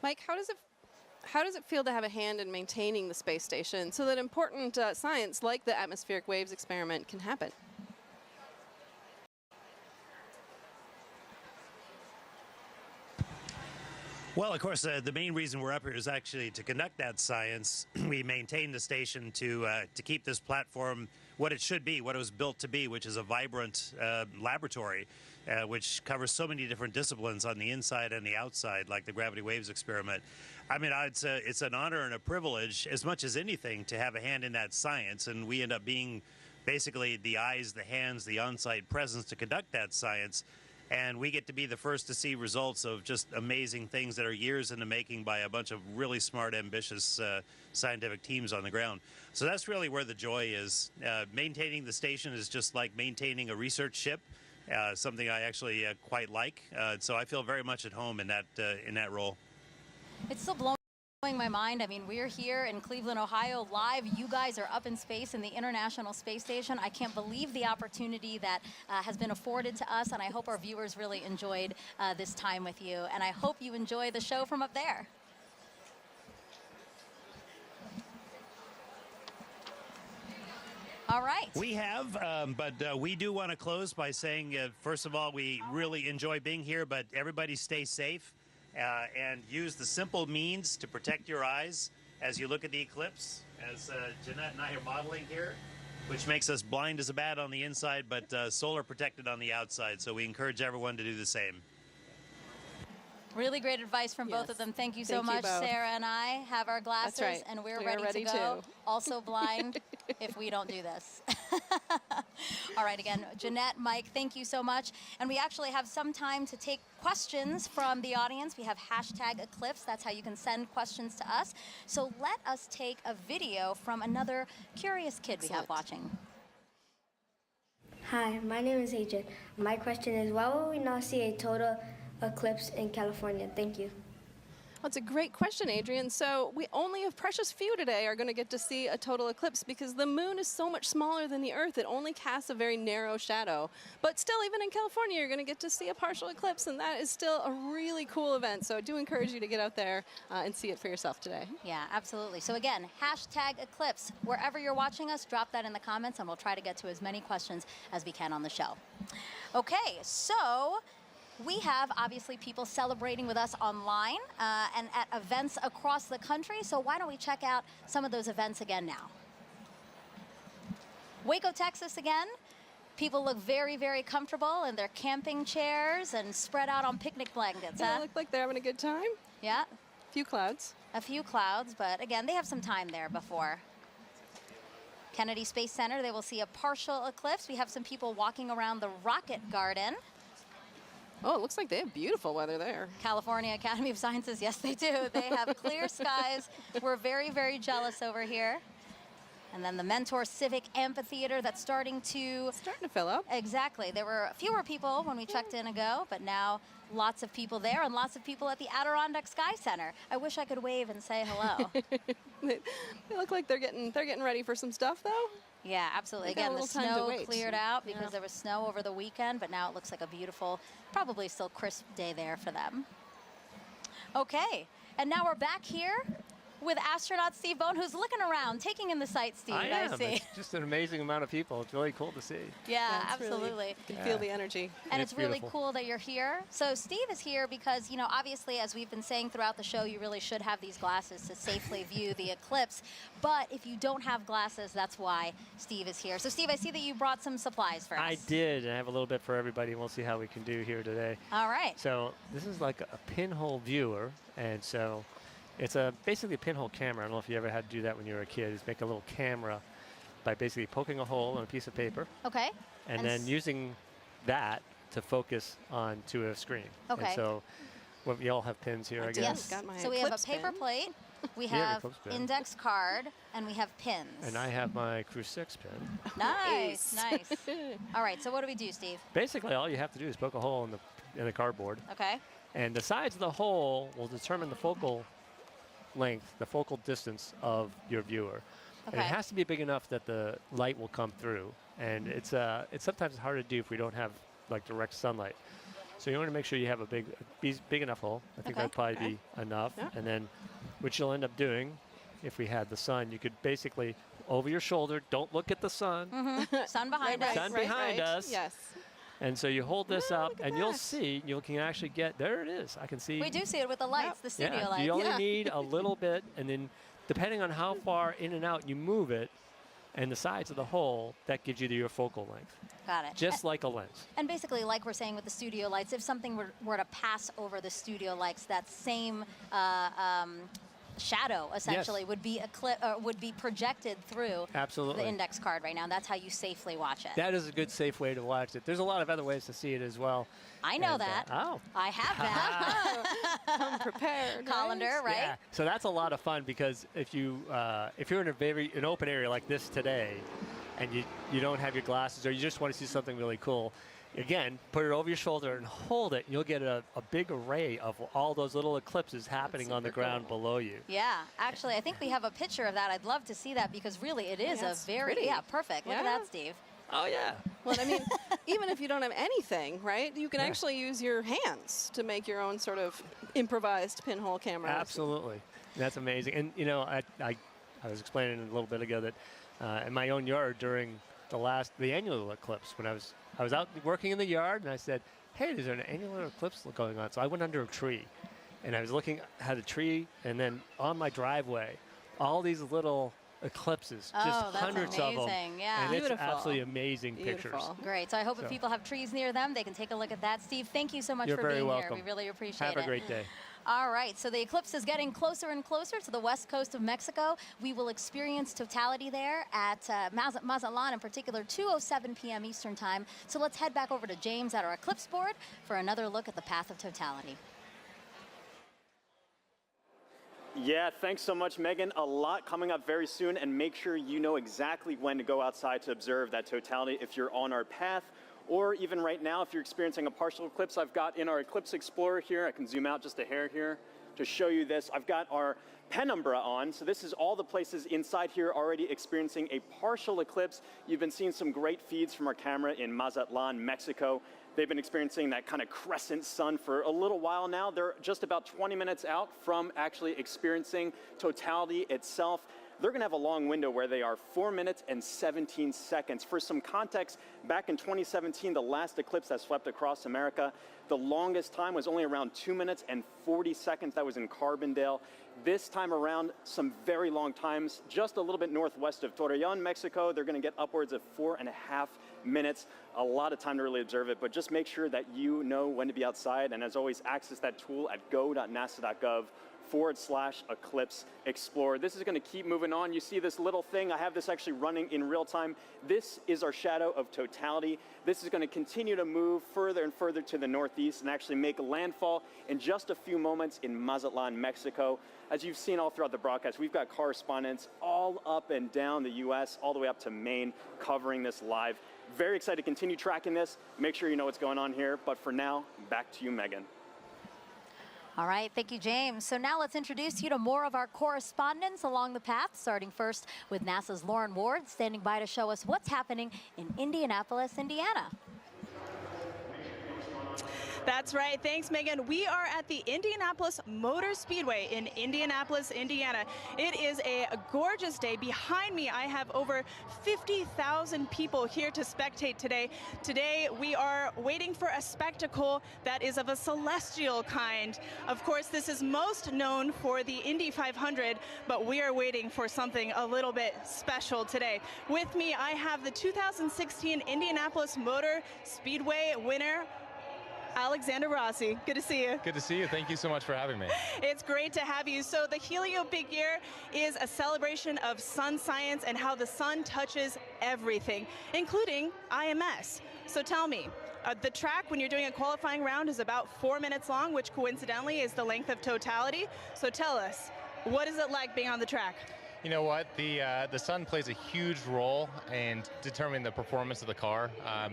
Mike, how does it feel to have a hand in maintaining the space station so that important science like the atmospheric waves experiment can happen? Well, of course, the main reason we're up here is actually to conduct that science. We maintain the station to keep this platform what it should be, what it was built to be, which is a vibrant laboratory, which covers so many different disciplines on the inside and the outside, like the gravity waves experiment. I mean, it's an honor and a privilege, as much as anything, to have a hand in that science, and we end up being basically the eyes, the hands, the on-site presence to conduct that science. And we get to be the first to see results of just amazing things that are years in the making by a bunch of really smart, ambitious scientific teams on the ground. So that's really where the joy is. Maintaining the station is just like maintaining a research ship, something I actually quite like. So I feel very much at home in that role. It's still blowing my mind. I mean, we're here in Cleveland, Ohio, live. You guys are up in space in the International Space Station. I can't believe the opportunity that has been afforded to us, and I hope our viewers really enjoyed this time with you. And I hope you enjoy the show from up there. All right. We have, but we do want to close by saying, first of all, we really enjoy being here, but everybody stay safe. And use the simple means to protect your eyes as you look at the eclipse, as Jeanette and I are modeling here, which makes us blind as a bat on the inside, but solar protected on the outside. So we encourage everyone to do the same. Really great advice from both of them. Thank you so Thank you much. both. Sarah and I have our glasses, right. and we're We are ready to ready go. too. Also blind if we don't do this. All right, again, Jeanette, Mike, thank you so much. And we actually have some time to take questions from the audience. We have #Eclipse. That's how you can send questions to us. So let us take a video from another curious kid we have watching. Hi, my name is Adrian. My question is, why will we not see a total eclipse in California? Thank you. That's a great question, Adrian. So we only a precious few today are going to get to see a total eclipse because the moon is so much smaller than the Earth. It only casts a very narrow shadow. But still, even in California, you're going to get to see a partial eclipse, and that is still a really cool event. So I do encourage you to get out there and see it for yourself today. Yeah, absolutely. So again, #Eclipse. Wherever you're watching us, drop that in the comments, and we'll try to get to as many questions as we can on the show. Okay, so we have obviously people celebrating with us online and at events across the country. So why don't we check out some of those events again now? Waco, Texas again. People look very, very comfortable in their camping chairs and spread out on picnic blankets. They look like they're having a good time. Yeah. A few clouds. A few clouds, but again, they have some time there before. Kennedy Space Center, they will see a partial eclipse. We have some people walking around the Rocket Garden. Oh, it looks like they have beautiful weather there. California Academy of Sciences, yes, they do. They have clear skies. We're very, very jealous over here. And then the Mentor Civic Amphitheater that's starting to fill up. Exactly. There were fewer people when we checked in ago, but now lots of people there and lots of people at the Adirondack Sky Center. I wish I could wave and say hello. They look like they're getting ready for some stuff, though. Yeah, absolutely. They've got a Again, the little time to snow wait. cleared out because Yeah. there was snow over the weekend, but now it looks like a beautiful, probably still crisp day there for them. Okay, and now we're back here with astronaut Steve Bone, who's looking around, taking in the sights, Steve. I am. see. It's just an amazing amount of people. It's really cool to see. Yeah, it's really- absolutely. you can feel the energy. And it's really beautiful. cool that you're here. So Steve is here because, you know, obviously, as we've been saying throughout the show, you really should have these glasses to safely view the eclipse. But if you don't have glasses, that's why Steve is here. So Steve, I see that you brought some supplies for us. I did. I have a little bit for everybody, and we'll see how we can do here today. All right. So this is like a pinhole viewer, and so it's basically a pinhole camera. I don't know if you ever had to do that when you were a kid. Is make a little camera by basically poking a hole in a piece of paper. Okay. And then using that to focus onto a screen. Okay. And so we all have pins here, I guess. Yes. So we have a paper plate, we Yeah, your have Eclipse pin. index card, and we have pins. And I have my Crew 6 pin. Nice, nice. All right, so what do we do, Steve? Basically, all you have to do is poke a hole in the cardboard. Okay. And the sides of the hole will determine the focal length, the focal distance of your viewer. And it Okay. has to be big enough that the light will come through. And it's sometimes hard to do if we don't have like direct sunlight. So you want to make sure you have a big enough hole. I think Okay. that'd probably be enough. Yeah. And then what you'll end up doing, if we had the sun, you could basically over your shoulder, don't look at the sun. Sun behind us. Sun behind us. Yes. And so you hold this up, and you'll see, you can actually get, there it is. I can see. We do see it with the lights, the studio Yeah, lights. you only need a little bit, and then depending on how far in and out you move it, and the sides of the hole, that gives you your focal length. Got it. Just like a lens. And basically, like we're saying with the studio lights, if something were to pass over the studio lights, that same shadow essentially would be projected through Absolutely. the index card right now. And that's how you safely watch it. That is a good, safe way to watch it. There's a lot of other ways to see it as well. I know And, that. oh. I have that. Come prepared. Colander, right? Yeah. So that's a lot of fun because if you're in an open area like this today, and you don't have your glasses or you just want to see something really cool, again, put it over your shoulder and hold it. And you'll get a big array of all those little eclipses happening on the ground below you. Yeah, actually, I think we have a picture of that. I'd love to see that because really it is That's a very, pretty. perfect. Look at Yeah. that, Steve. Oh, yeah. Well, I mean, even if you don't have anything, right, you can Yeah. actually use your hands to make your own sort of improvised pinhole camera. Absolutely. That's amazing. And, you know, I was explaining a little bit ago that in my own yard during the annular eclipse, when I was out working in the yard, and I said, hey, there's an annular eclipse going on. So I went under a tree, and I was looking at a tree, and then on my driveway, all these little eclipses, Oh, just that's hundreds of them. amazing, yeah. And it's Beautiful. absolutely amazing pictures. Great. So I hope if So- people have trees near them, they can take a look at that. Steve, thank you so much You're for very being welcome. here. We really appreciate it. Have a great day. All right, so the eclipse is getting closer and closer to the west coast of Mexico. We will experience totality there at Mazatlan, in particular, 2:07 p.m. Eastern Time. So let's head back over to James at our eclipse board for another look at the path of totality. Yeah, thanks so much, Megan. A lot coming up very soon, and make sure you know exactly when to go outside to observe that totality if you're on our path, or even right now if you're experiencing a partial eclipse. I've got in our Eclipse Explorer here, I can zoom out just a hair here to show you this. I've got our penumbra on, so this is all the places inside here already experiencing a partial eclipse. You've been seeing some great feeds from our camera in Mazatlan, Mexico. They've been experiencing that kind of crescent sun for a little while now. They're just about 20 minutes out from actually experiencing totality itself. They're going to have a long window where they are 4 minutes and 17 seconds. For some context, back in 2017, the last eclipse that swept across America, the longest time was only around 2 minutes and 40 seconds. That was in Carbondale. This time around, some very long times, just a little bit northwest of Torreon, Mexico. They're going to get upwards of 4.5 minutes. A lot of time to really observe it, but just make sure that you know when to be outside. And as always, access that tool at go.nasa.gov eclipse explore. This is going to keep moving on. You see this little thing. I have this actually running in real time. This is our shadow of totality. This is going to continue to move further and further to the northeast and actually make landfall in just a few moments in Mazatlan, Mexico. As you've seen all throughout the broadcast, we've got correspondents all up and down the U.S., all the way up to Maine, covering this live. Very excited to continue tracking this. Make sure you know what's going on here. But for now, back to you, Megan. All right, thank you, James. So now let's introduce you to more of our correspondents along the path, starting first with NASA's Lauren Ward, standing by to show us what's happening in Indianapolis, Indiana. That's right. Thanks, Megan. We are at the Indianapolis Motor Speedway in Indianapolis, Indiana. It is a gorgeous day. Behind me, I have over 50,000 people here to spectate today. Today, we are waiting for a spectacle that is of a celestial kind. Of course, this is most known for the Indy 500, but we are waiting for something a little bit special today. With me, I have the 2016 Indianapolis Motor Speedway winner, Alexander Rossi. Good to see you. Good to see you. Thank you so much for having me. It's great to have you. So the Helio Big Year is a celebration of sun science and how the sun touches everything, including IMS. So tell me, the track when you're doing a qualifying round is about 4 minutes long, which coincidentally is the length of totality. So tell us, what is it like being on the track? You know what? The sun plays a huge role in determining the performance of the car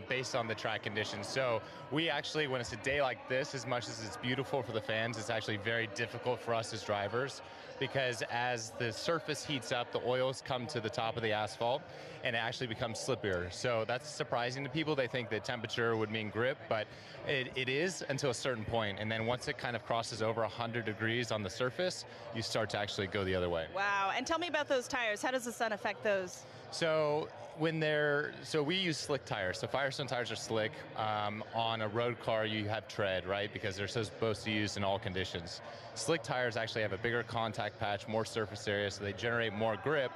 based on the track conditions. So we actually, when it's a day like this, as much as it's beautiful for the fans, it's actually very difficult for us as drivers, because as the surface heats up, the oils come to the top of the asphalt and it actually becomes slippier. So that's surprising to people. They think that temperature would mean grip, but it is until a certain point. And then once it kind of crosses over 100 degrees on the surface, you start to actually go the other way. Wow. And tell me about those tires. How does the sun affect those? So we use slick tires. So Firestone tires are slick. On a road car, you have tread, right? Because they're supposed to be used in all conditions. Slick tires actually have a bigger contact patch, more surface area, so they generate more grip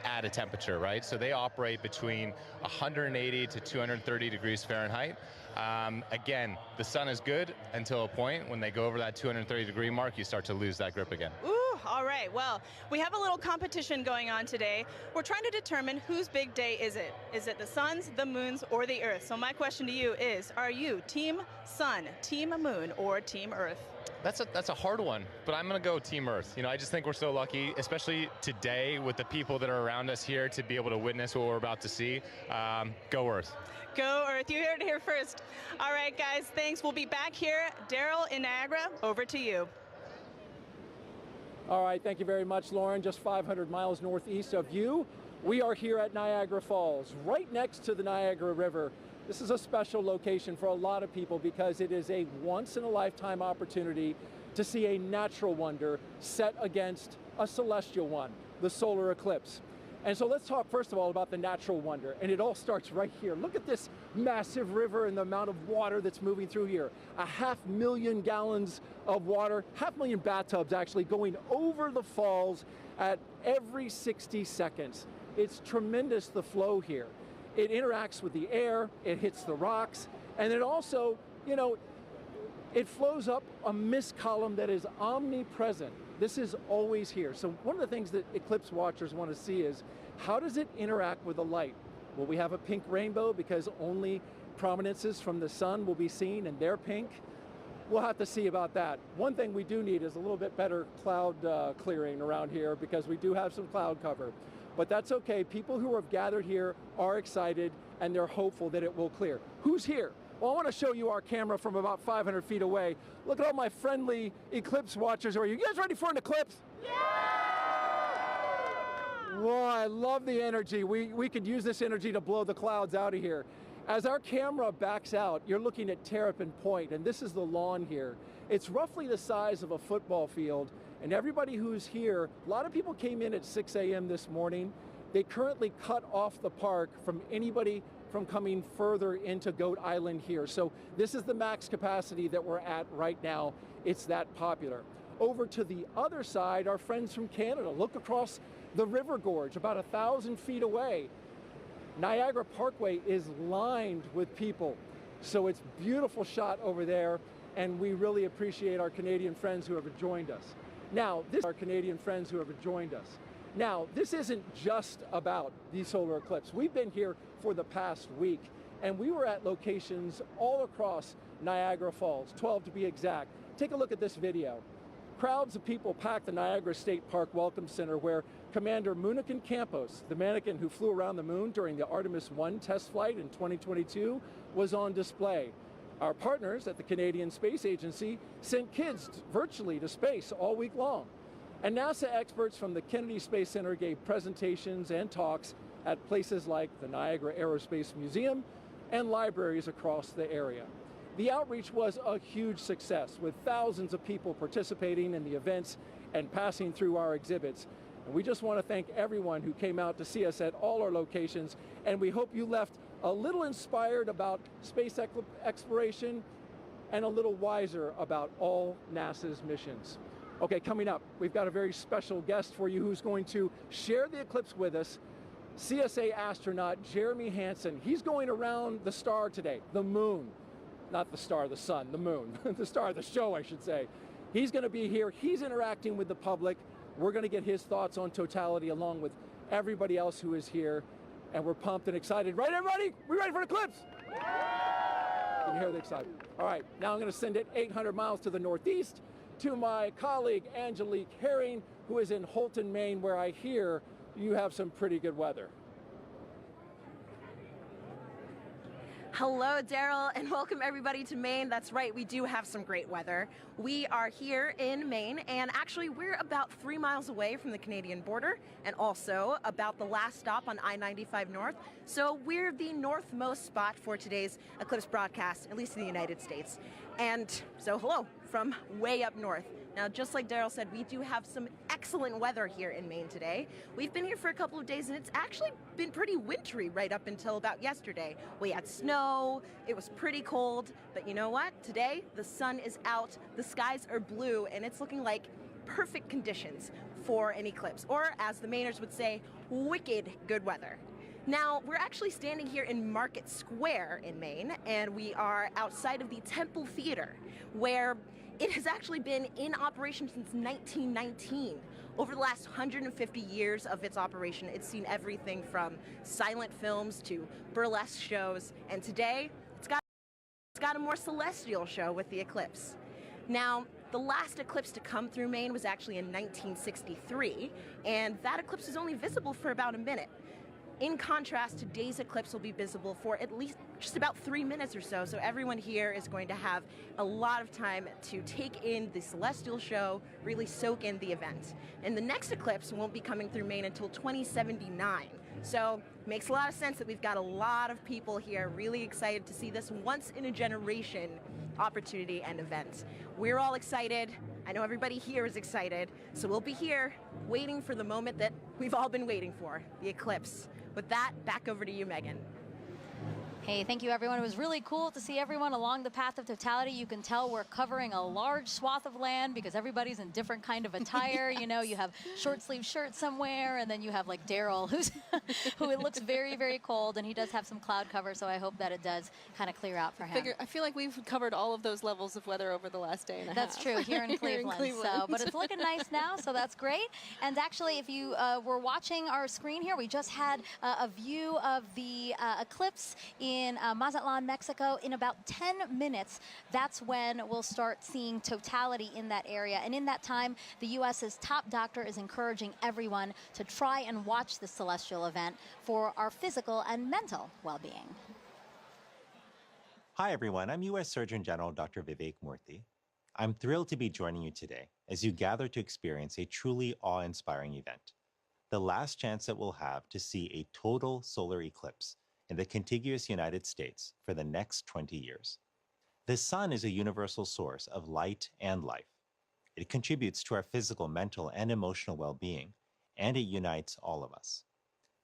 at a temperature, right? So they operate between 180 to 230 degrees Fahrenheit. Again, the sun is good until a point. When they go over that 230 degree mark, you start to lose that grip again. Ooh, all right. Well, we have a little competition going on today. We're trying to determine whose big day is it. Is it the sun's, the moon's, or the Earth? So my question to you is, are you Team Sun, Team Moon, or Team Earth? That's a hard one, but I'm going to go Team Earth. You know, I just think we're so lucky, especially today with the people that are around us here, to be able to witness what we're about to see. Go Earth. Go Earth. You heard it here first. All right, guys, thanks. We'll be back here. Daryl in Niagara, over to you. All right, thank you very much, Lauren. Just 500 miles northeast of you, we are here at Niagara Falls, right next to the Niagara River. This is a special location for a lot of people because it is a once-in-a-lifetime opportunity to see a natural wonder set against a celestial one, the solar eclipse. And so let's talk first of all about the natural wonder, and it all starts right here. Look at this massive river and the amount of water that's moving through here. 500,000 gallons of water, 500,000 bathtubs actually going over the falls at every 60 seconds. It's tremendous, the flow here. It interacts with the air, it hits the rocks, and it also, you know, it flows up a mist column that is omnipresent. This is always here. So one of the things that eclipse watchers want to see is, how does it interact with the light? Will we have a pink rainbow because only prominences from the sun will be seen and they're pink? We'll have to see about that. One thing we do need is a little bit better cloud clearing around here, because we do have some cloud cover. But that's okay. People who have gathered here are excited and they're hopeful that it will clear. Who's here? Well, I want to show you our camera from about 500 feet away. Look at all my friendly eclipse watchers. Are you guys ready for an eclipse? Yeah! Whoa, I love the energy. We could use this energy to blow the clouds out of here. As our camera backs out, you're looking at Terrapin Point, and this is the lawn here. It's roughly the size of a football field, and everybody who's here, a lot of people came in at 6 a.m. this morning. They currently cut off the park from anybody from coming further into Goat Island here. So this is the max capacity that we're at right now. It's that popular. Over to the other side, our friends from Canada. Look across the river gorge, about 1,000 feet away. Niagara Parkway is lined with people. So it's a beautiful shot over there, and we really appreciate our Canadian friends who have joined us. Now, this are our Canadian friends who have joined us. Now, this isn't just about the solar eclipse. We've been here for the past week, and we were at locations all across Niagara Falls, 12 to be exact. Take a look at this video. Crowds of people packed the Niagara State Park Welcome Center, where Commander Munikin Campos, the mannequin who flew around the moon during the Artemis 1 test flight in 2022, was on display. Our partners at the Canadian Space Agency sent kids virtually to space all week long. And NASA experts from the Kennedy Space Center gave presentations and talks at places like the Niagara Aerospace Museum and libraries across the area. The outreach was a huge success, with thousands of people participating in the events and passing through our exhibits. And we just want to thank everyone who came out to see us at all our locations, and we hope you left a little inspired about space exploration and a little wiser about all NASA's missions. Okay, coming up, we've got a very special guest for you who's going to share the eclipse with us, CSA astronaut Jeremy Hansen. He's going around the star today, the moon. Not the star, the sun, the moon. The star of the show, I should say. He's going to be here. He's interacting with the public. We're going to get his thoughts on totality along with everybody else who is here. And we're pumped and excited. Right, everybody? We ready for the eclipse? Can you hear the excitement? All right, now I'm going to send it 800 miles to the northeast to my colleague Angelique Herring, who is in Holton, Maine, where I hear you have some pretty good weather. Hello, Daryl, and welcome everybody to Maine. That's right, we do have some great weather. We are here in Maine, and actually we're about 3 miles away from the Canadian border, and also about the last stop on I-95 North. So we're the northmost spot for today's eclipse broadcast, at least in the United States. And so hello from way up north. Now, just like Daryl said, we do have some excellent weather here in Maine today. We've been here for a couple of days, and it's actually been pretty wintry right up until about yesterday. We had snow, it was pretty cold, but you know what? Today, the sun is out, the skies are blue, and it's looking like perfect conditions for an eclipse, or as the Mainers would say, wicked good weather. Now, we're actually standing here in Market Square in Maine, and we are outside of the Temple Theater, where it has actually been in operation since 1919. Over the last 150 years of its operation, it's seen everything from silent films to burlesque shows, and today it's got a more celestial show with the eclipse. Now, the last eclipse to come through Maine was actually in 1963, and that eclipse was only visible for about a minute. In contrast, today's eclipse will be visible for at least just about 3 minutes or so, so everyone here is going to have a lot of time to take in the celestial show, really soak in the event. And the next eclipse won't be coming through Maine until 2079. So it makes a lot of sense that we've got a lot of people here really excited to see this once-in-a-generation opportunity and event. We're all excited. I know everybody here is excited. So we'll be here waiting for the moment that we've all been waiting for, the eclipse. With that, back over to you, Megan. Hey, thank you, everyone. It was really cool to see everyone along the path of totality. You can tell we're covering a large swath of land because everybody's in different kind of attire. You know, you have short sleeve shirts somewhere, and then you have like Daryl, who it looks very, very cold, and he does have some cloud cover, so I hope that it does kind of clear out for him. I feel like we've covered all of those levels of weather over the last day and a half. That's true, here in Cleveland. So, but it's looking nice now, so that's great. And actually, if you were watching our screen here, we just had a view of the eclipse in Mazatlan, Mexico. In about 10 minutes, that's when we'll start seeing totality in that area. And in that time, the U.S.'s top doctor is encouraging everyone to try and watch this celestial event for our physical and mental well-being. Hi, everyone. I'm U.S. Surgeon General Dr. Vivek Murthy. I'm thrilled to be joining you today as you gather to experience a truly awe-inspiring event, the last chance that we'll have to see a total solar eclipse in the contiguous United States for the next 20 years. The sun is a universal source of light and life. It contributes to our physical, mental, and emotional well-being, and it unites all of us.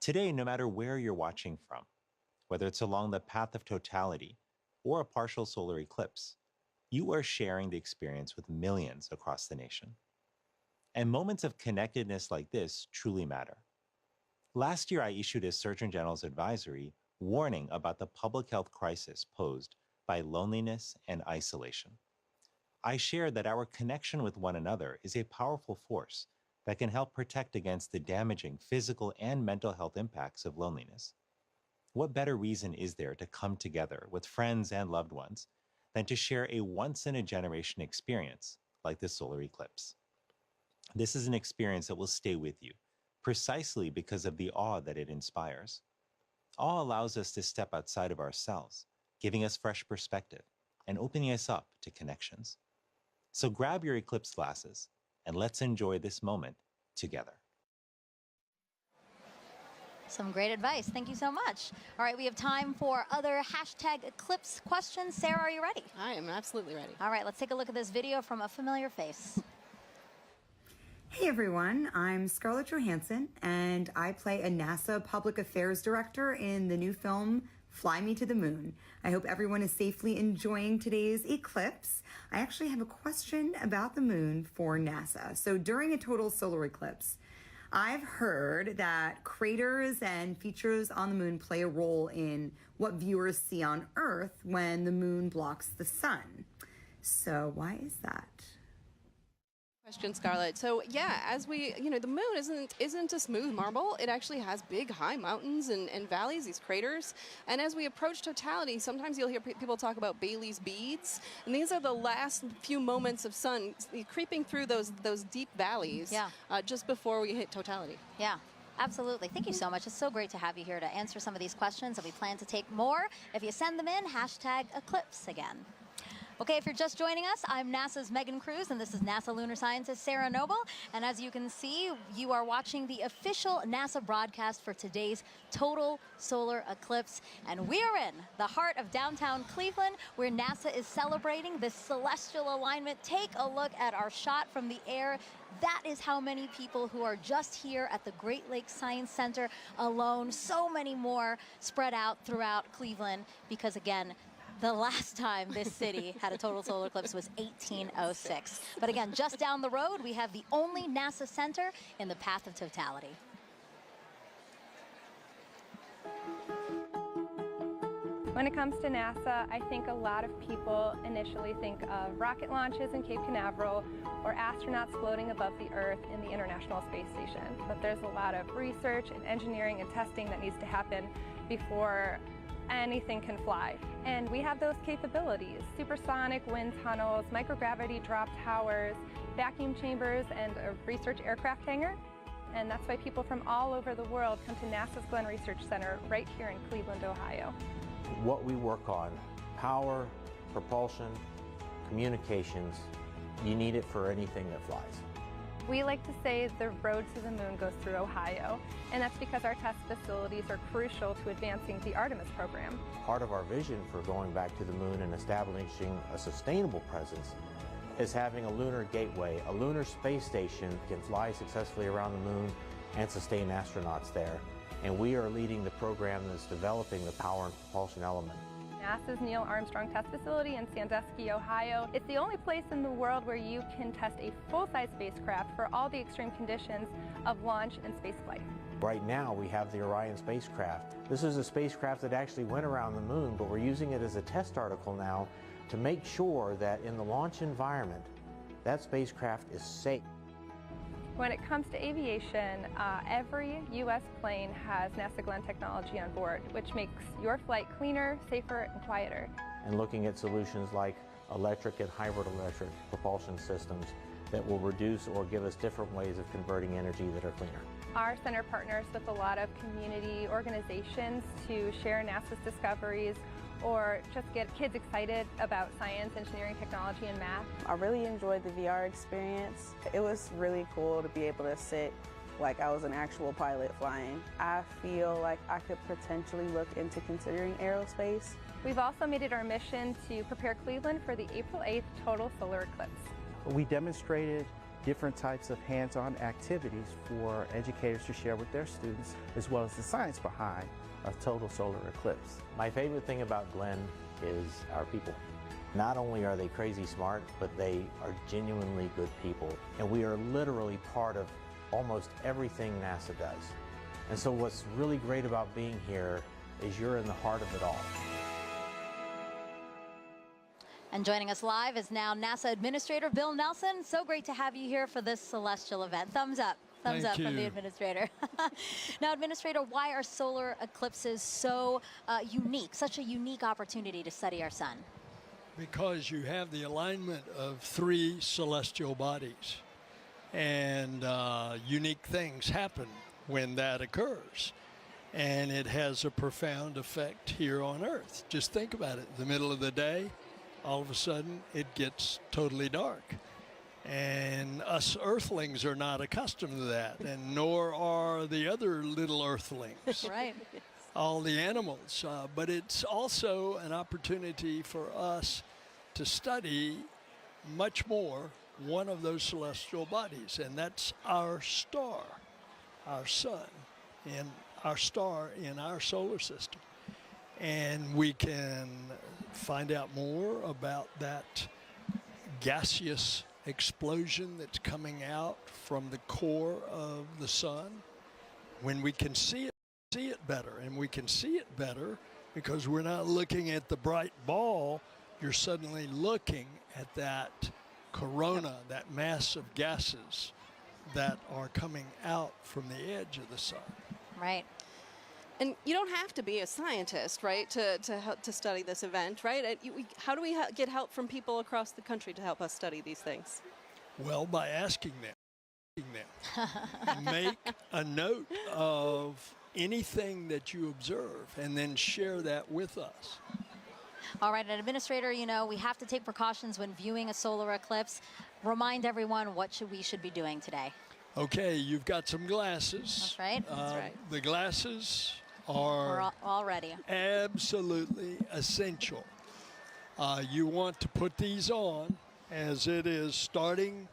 Today, no matter where you're watching from, whether it's along the path of totality or a partial solar eclipse, you are sharing the experience with millions across the nation. And moments of connectedness like this truly matter. Last year, I issued a Surgeon General's advisory warning about the public health crisis posed by loneliness and isolation. I shared that our connection with one another is a powerful force that can help protect against the damaging physical and mental health impacts of loneliness. What better reason is there to come together with friends and loved ones than to share a once-in-a-generation experience like the solar eclipse? This is an experience that will stay with you, precisely because of the awe that it inspires. Awe allows us to step outside of ourselves, giving us fresh perspective and opening us up to connections. So grab your eclipse glasses and let's enjoy this moment together. Some great advice. Thank you so much. All right, we have time for other #Eclipse questions. Sarah, are you ready? I am absolutely ready. All right, let's take a look at this video from a familiar face. Hey everyone, I'm Scarlett Johansson and I play a NASA Public Affairs Director in the new film Fly Me to the Moon. I hope everyone is safely enjoying today's eclipse. I actually have a question about the moon for NASA. So during a total solar eclipse, I've heard that craters and features on the moon play a role in what viewers see on Earth when the moon blocks the sun. So why is that? Question, Scarlett. So yeah, as we, the moon isn't a smooth marble. It actually has big, high mountains and valleys, these craters. And as we approach totality, sometimes you'll hear people talk about Bailey's beads, and these are the last few moments of sun creeping through those deep valleys. Yeah. Just before we hit totality. Yeah. Absolutely. Thank you so much. It's so great to have you here to answer some of these questions, and we plan to take more if you send them in. #Eclipse again. Okay, if you're just joining us, I'm NASA's Megan Cruz, and this is NASA lunar scientist Sarah Noble. And as you can see, you are watching the official NASA broadcast for today's total solar eclipse. And we are in the heart of downtown Cleveland, where NASA is celebrating this celestial alignment. Take a look at our shot from the air. That is how many people who are just here at the Great Lakes Science Center alone. So many more spread out throughout Cleveland, because again, the last time this city had a total solar eclipse was 1806. But again, just down the road, we have the only NASA center in the path of totality. When it comes to NASA, I think a lot of people initially think of rocket launches in Cape Canaveral or astronauts floating above the Earth in the International Space Station. But there's a lot of research and engineering and testing that needs to happen before anything can fly. And we have those capabilities: supersonic wind tunnels, microgravity drop towers, vacuum chambers, and a research aircraft hangar. And that's why people from all over the world come to NASA's Glenn Research Center right here in Cleveland, Ohio. What we work on: power, propulsion, communications. You need it for anything that flies. We like to say the road to the moon goes through Ohio, and that's because our test facilities are crucial to advancing the Artemis program. Part of our vision for going back to the moon and establishing a sustainable presence is having a lunar gateway. A lunar space station can fly successfully around the moon and sustain astronauts there. And we are leading the program that's developing the power and propulsion element. NASA's Neil Armstrong Test Facility in Sandusky, Ohio. It's the only place in the world where you can test a full-size spacecraft for all the extreme conditions of launch and spaceflight. Right now we have the Orion spacecraft. This is a spacecraft that actually went around the moon, but we're using it as a test article now to make sure that in the launch environment, that spacecraft is safe. When it comes to aviation, every U.S. plane has NASA Glenn technology on board, which makes your flight cleaner, safer, and quieter. And looking at solutions like electric and hybrid electric propulsion systems that will reduce or give us different ways of converting energy that are cleaner. Our center partners with a lot of community organizations to share NASA's discoveries or just get kids excited about science, engineering, technology, and math. I really enjoyed the VR experience. It was really cool to be able to sit like I was an actual pilot flying. I feel like I could potentially look into considering aerospace. We've also made it our mission to prepare Cleveland for the April 8th total solar eclipse. We demonstrated different types of hands-on activities for educators to share with their students, as well as the science behind a total solar eclipse. My favorite thing about Glenn is our people. Not only are they crazy smart, but they are genuinely good people. And we are literally part of almost everything NASA does. And so what's really great about being here is you're in the heart of it all. And joining us live is now NASA Administrator Bill Nelson. So great to have you here for this celestial event. Thumbs up. Thumbs Thank up from the you. Administrator. Now, Administrator, why are solar eclipses so unique, such a unique opportunity to study our sun? Because you have the alignment of 3 celestial bodies, and unique things happen when that occurs. And it has a profound effect here on Earth. Just think about it. In the middle of the day, all of a sudden, it gets totally dark. And us Earthlings are not accustomed to that, and nor are the other little Earthlings. Right. All the animals. But it's also an opportunity for us to study much more one of those celestial bodies, and that's our star, our sun, and our star in our solar system. And we can find out more about that gaseous explosion that's coming out from the core of the sun. When we can see it better, and we can see it better because we're not looking at the bright ball, you're suddenly looking at that corona, that mass of gases that are coming out from the edge of the sun. Right. And you don't have to be a scientist, right, to study this event, right? How do we get help from people across the country to help us study these things? Well, by asking them. Make a note of anything that you observe and then share that with us. All right, and Administrator, you know, we have to take precautions when viewing a solar eclipse. Remind everyone what we should be doing today. Okay, you've got some glasses. That's right. That's right. The glasses are all ready. Absolutely essential. You want to put these on as it is starting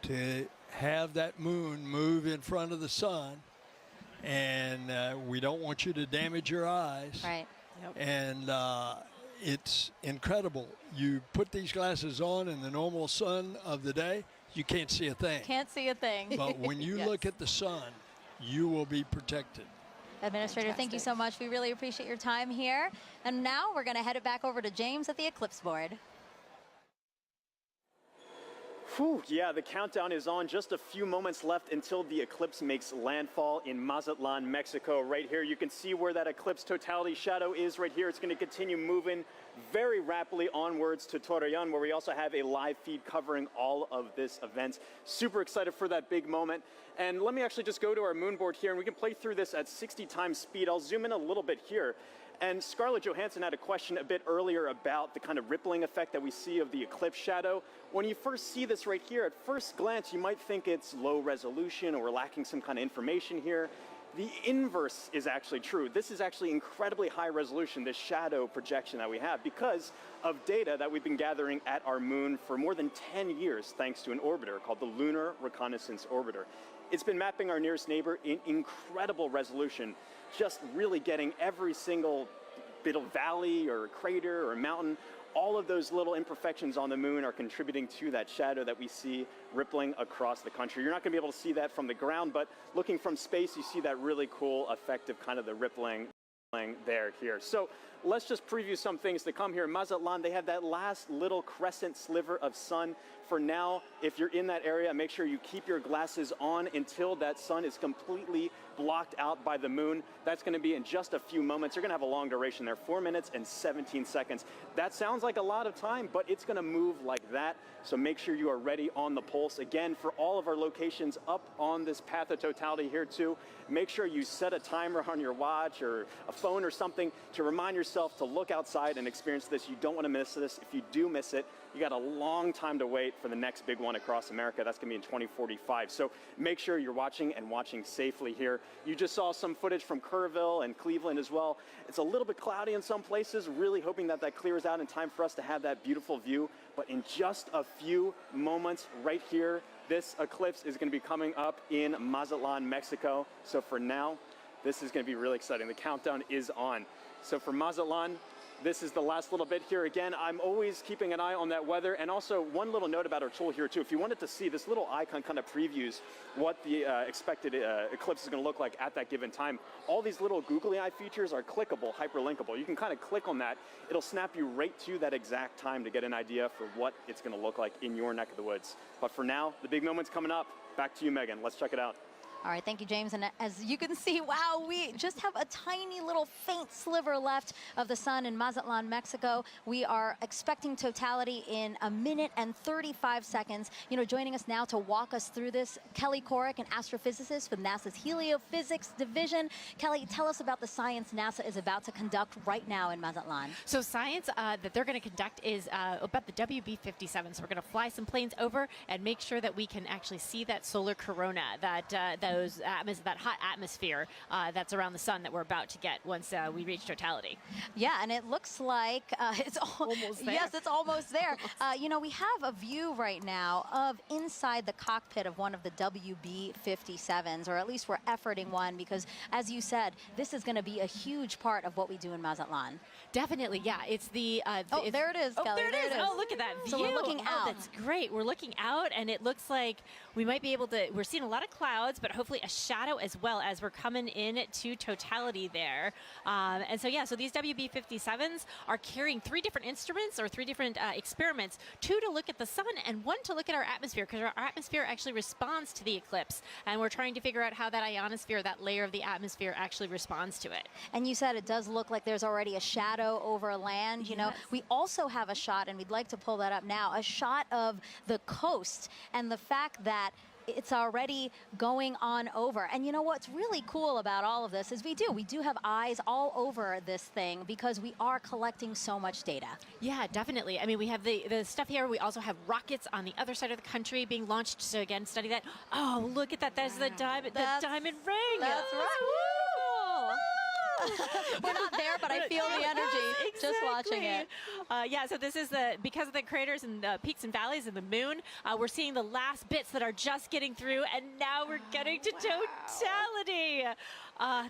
to have that moon move in front of the sun, and we don't want you to damage your eyes. Right. Yep. And it's incredible. You put these glasses on in the normal sun of the day, you can't see a thing. Can't see a thing. But when you look at the sun, you will be protected. Administrator, thank you so much. We really appreciate your time here. And now we're going to head it back over to James at the Eclipse board. Whew, yeah, the countdown is on. Just a few moments left until the eclipse makes landfall in Mazatlan, Mexico. Right here, you can see where that eclipse totality shadow is right here. It's going to continue moving very rapidly onwards to Torreon, where we also have a live feed covering all of this event. Super excited for that big moment. And let me actually just go to our moon board here, and we can play through this at 60 times speed. I'll zoom in a little bit here. And Scarlett Johansson had a question a bit earlier about the kind of rippling effect that we see of the eclipse shadow. When you first see this right here, at first glance, you might think it's low resolution or we're lacking some kind of information here. The inverse is actually true. This is actually incredibly high resolution, this shadow projection that we have, because of data that we've been gathering at our moon for more than 10 years, thanks to an orbiter called the Lunar Reconnaissance Orbiter. It's been mapping our nearest neighbor in incredible resolution, just really getting every single bit of valley or crater or mountain. All of those little imperfections on the moon are contributing to that shadow that we see rippling across the country. You're not going to be able to see that from the ground, but looking from space, you see that really cool effect of kind of the rippling there here. So let's just preview some things to come here. In Mazatlan, they have that last little crescent sliver of sun. For now, if you're in that area, make sure you keep your glasses on until that sun is completely blocked out by the moon. That's going to be in just a few moments. You're going to have a long duration there, 4 minutes and 17 seconds. That sounds like a lot of time, but it's going to move like that. So make sure you are ready on the pulse. Again, for all of our locations up on this path of totality here too, make sure you set a timer on your watch or a phone or something to remind yourself to look outside and experience this. You don't want to miss this. If you do miss it, you got a long time to wait for the next big one across America. That's going to be in 2045. So make sure you're watching and watching safely here. You just saw some footage from Kerrville and Cleveland as well. It's a little bit cloudy in some places, really hoping that that clears out in time for us to have that beautiful view. But in just a few moments right here, this eclipse is going to be coming up in Mazatlan, Mexico. So for now, this is going to be really exciting. The countdown is on. So for Mazatlan, This is the last little bit here. Again, I'm always keeping an eye on that weather. And also one little note about our tool here too. If you wanted to see, this little icon kind of previews what the expected eclipse is going to look like at that given time. All these little googly eye features are clickable, hyperlinkable. You can kind of click on that. It'll snap you right to that exact time to get an idea for what it's going to look like in your neck of the woods. But for now, the big moment's coming up. Back to you, Megan. Let's check it out. All right, thank you, James. And as you can see, wow, we just have a tiny little faint sliver left of the sun in Mazatlan, Mexico. We are expecting totality in 1 minute and 35 seconds. You know, joining us now to walk us through this, Kelly Korrick, an astrophysicist with NASA's Heliophysics Division. Kelly, tell us about the science NASA is about to conduct right now in Mazatlan. So science that they're going to conduct is about the WB-57. So we're going to fly some planes over and make sure that we can actually see that solar corona, that hot atmosphere that's around the sun that we're about to get once we reach totality. Yeah, and it looks like it's almost there. Yes, it's almost there. You know, we have a view right now of inside the cockpit of one of the WB-57s, or at least we're efforting one, because as you said, this is going to be a huge part of what we do in Mazatlan. Definitely, yeah. It's the there it is, oh, Kelly. There it is. Oh, look at that view. So we're looking out. That's great. We're looking out, and it looks like we might be able to. We're seeing a lot of clouds, but hopefully a shadow as well as we're coming in to totality there. And so yeah, so these WB-57s are carrying 3 different instruments or 3 different experiments, 2 to look at the sun and 1 to look at our atmosphere, because our atmosphere actually responds to the eclipse, and we're trying to figure out how that ionosphere, that layer of the atmosphere, actually responds to it. And you said it does look like there's already a shadow over land. You know, we also have a shot, and we'd like to pull that up now, a shot of the coast and the fact that it's already going on over. And you know what's really cool about all of this is we do have eyes all over this thing because we are collecting so much data. Yeah, definitely. I mean, we have the stuff here. We also have rockets on the other side of the country being launched to, again, study that. Oh, look at that. That's the diamond ring. That's right. We're not there, but I feel the energy just watching it. Yeah, so this is because of the craters and the peaks and valleys of the moon, we're seeing the last bits that are just getting through, and now we're getting to totality.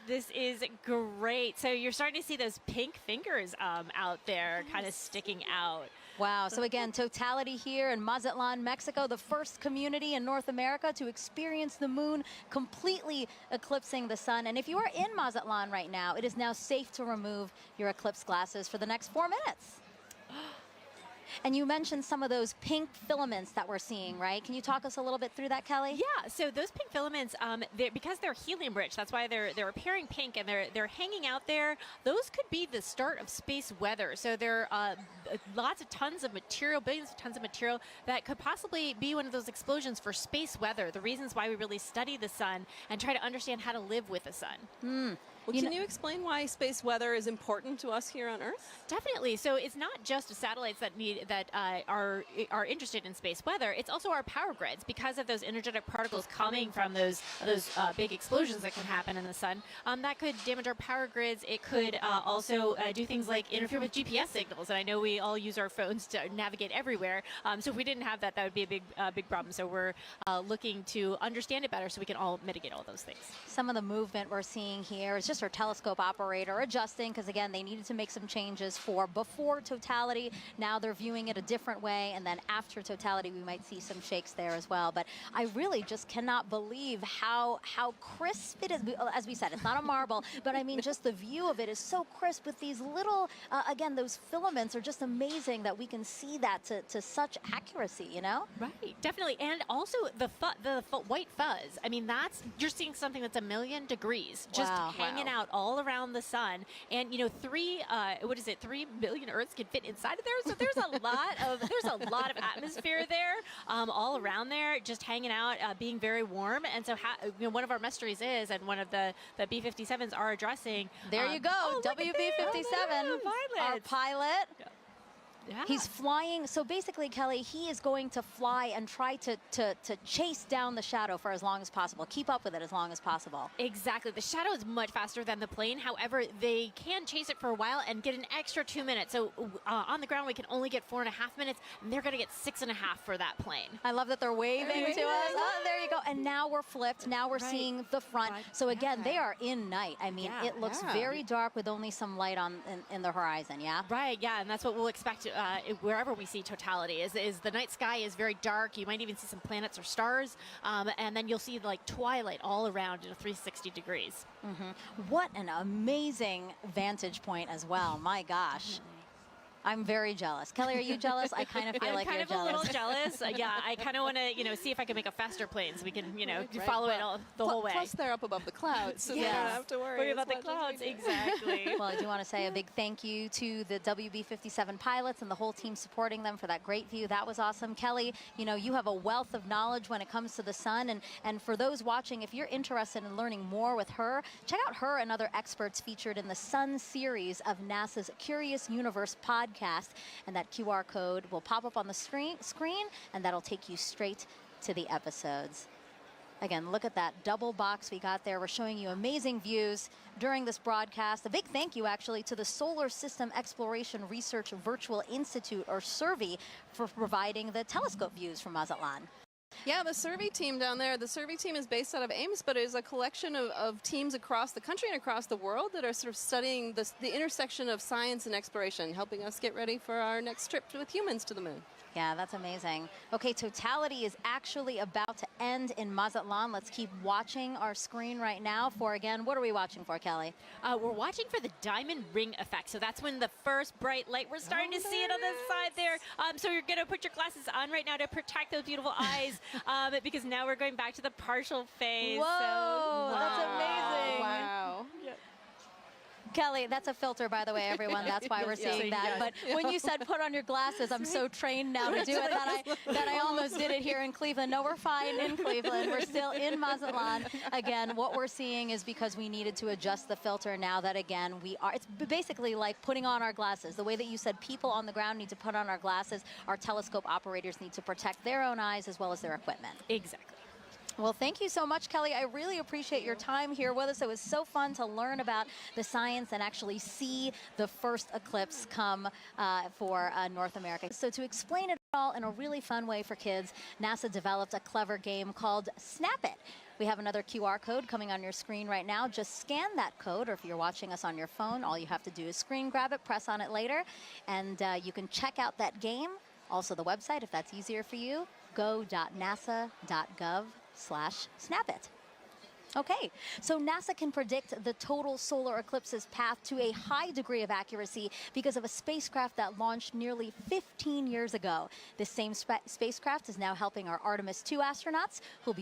This is great. So you're starting to see those pink fingers out there kind of sticking out. Wow. So again, totality here in Mazatlan, Mexico, the first community in North America to experience the moon completely eclipsing the sun. And if you are in Mazatlan right now, it is now safe to remove your eclipse glasses for the next 4 minutes. And you mentioned some of those pink filaments that we're seeing, right? Can you talk us a little bit through that, Kelly? Yeah, so those pink filaments, because they're helium rich, that's why they're appearing pink and they're hanging out there. Those could be the start of space weather. So there are lots of tons of material, billions of tons of material that could possibly be one of those explosions for space weather, the reasons why we really study the sun and try to understand how to live with the sun. Well, can you explain why space weather is important to us here on Earth? Definitely. So it's not just satellites that are interested in space weather. It's also our power grids, because of those energetic particles coming from those big explosions that can happen in the sun. That could damage our power grids. It could also do things like interfere with GPS signals. And I know we all use our phones to navigate everywhere. So if we didn't have that, that would be a big problem. So we're looking to understand it better so we can all mitigate all those things. Some of the movement we're seeing here is just our telescope operator adjusting, because again, they needed to make some changes for before totality. Now they're viewing it a different way, and then after totality we might see some shakes there as well. But I really just cannot believe how crisp it is. As we said, it's not a marble, but I mean, just the view of it is so crisp with these little, again, those filaments are just amazing that we can see that to such accuracy, you know? Right, definitely. And also the white fuzz. I mean, you're seeing something that's 1,000,000 degrees just hanging out all around the sun. And, you know, 3 billion Earths can fit inside of there. So there's a lot of atmosphere there, all around there, just hanging out, being very warm. And so, one of our mysteries is, and one of the B-57s are addressing. There you go, WB-57, our pilot. Yeah. He's flying. So basically, Kelly, he is going to fly and try to chase down the shadow for as long as possible, keep up with it as long as possible. Exactly. The shadow is much faster than the plane. However, they can chase it for a while and get an extra 2 minutes. So on the ground, we can only get 4.5 minutes, and they're going to get 6.5 for that plane. I love that they're waving to us. Oh, there you go. And now we're flipped. Now we're seeing the front. So again, they are in night. I mean, it looks very dark with only some light on in the horizon, yeah? Right, yeah, and that's what we'll expect wherever we see totality, is the night sky is very dark. You might even see some planets or stars, and then you'll see like twilight all around at 360 degrees. What an amazing vantage point as well. My gosh. I'm very jealous. Kelly, are you jealous? I kind of feel like you're jealous. I'm kind of a little jealous. Yeah, I kind of want to, see if I can make a faster plane so we can, follow it all the whole way. Plus, they're up above the clouds, so they don't have to worry about the clouds. Exactly. Well, I do want to say a big thank you to the WB-57 pilots and the whole team supporting them for that great view. That was awesome. Kelly, you have a wealth of knowledge when it comes to the sun. And for those watching, if you're interested in learning more with her, check out her and other experts featured in the Sun series of NASA's Curious Universe podcast. And that QR code will pop up on the screen, and that'll take you straight to the episodes. Again, look at that double box we got there. We're showing you amazing views during this broadcast. A big thank you, actually, to the Solar System Exploration Research Virtual Institute, or SERVI, for providing the telescope views from Mazatlan. Yeah, the SERVI team down there, the SERVI team is based out of Ames, but it is a collection of teams across the country and across the world that are sort of studying the intersection of science and exploration, helping us get ready for our next trip with humans to the moon. Yeah, that's amazing. Okay, totality is actually about to end in Mazatlan. Let's keep watching our screen right now for, again, what are we watching for, Kelly? We're watching for the diamond ring effect. So that's when the first bright light, we're starting to see it on this side there. So you're going to put your glasses on right now to protect those beautiful eyes, because now we're going back to the partial phase. Whoa, that's amazing. Wow. Yep. Kelly, that's a filter, by the way, everyone. That's why we're seeing that. But when you said put on your glasses, I'm so trained now to do it that I almost did it here in Cleveland. No, we're fine in Cleveland. We're still in Mazatlan. Again, what we're seeing is because we needed to adjust the filter now that, again, it's basically like putting on our glasses. The way that you said people on the ground need to put on our glasses, our telescope operators need to protect their own eyes as well as their equipment. Exactly. Well, thank you so much, Kelly. I really appreciate your time here with us. It was so fun to learn about the science and actually see the first eclipse come for North America. So to explain it all in a really fun way for kids, NASA developed a clever game called Snap It. We have another QR code coming on your screen right now. Just scan that code, or if you're watching us on your phone, all you have to do is screen grab it, press on it later, and you can check out that game. Also the website, if that's easier for you, go.nasa.gov/snapit. Okay, so NASA can predict the total solar eclipse's path to a high degree of accuracy because of a spacecraft that launched nearly 15 years ago. This same spacecraft is now helping our Artemis II astronauts who'll be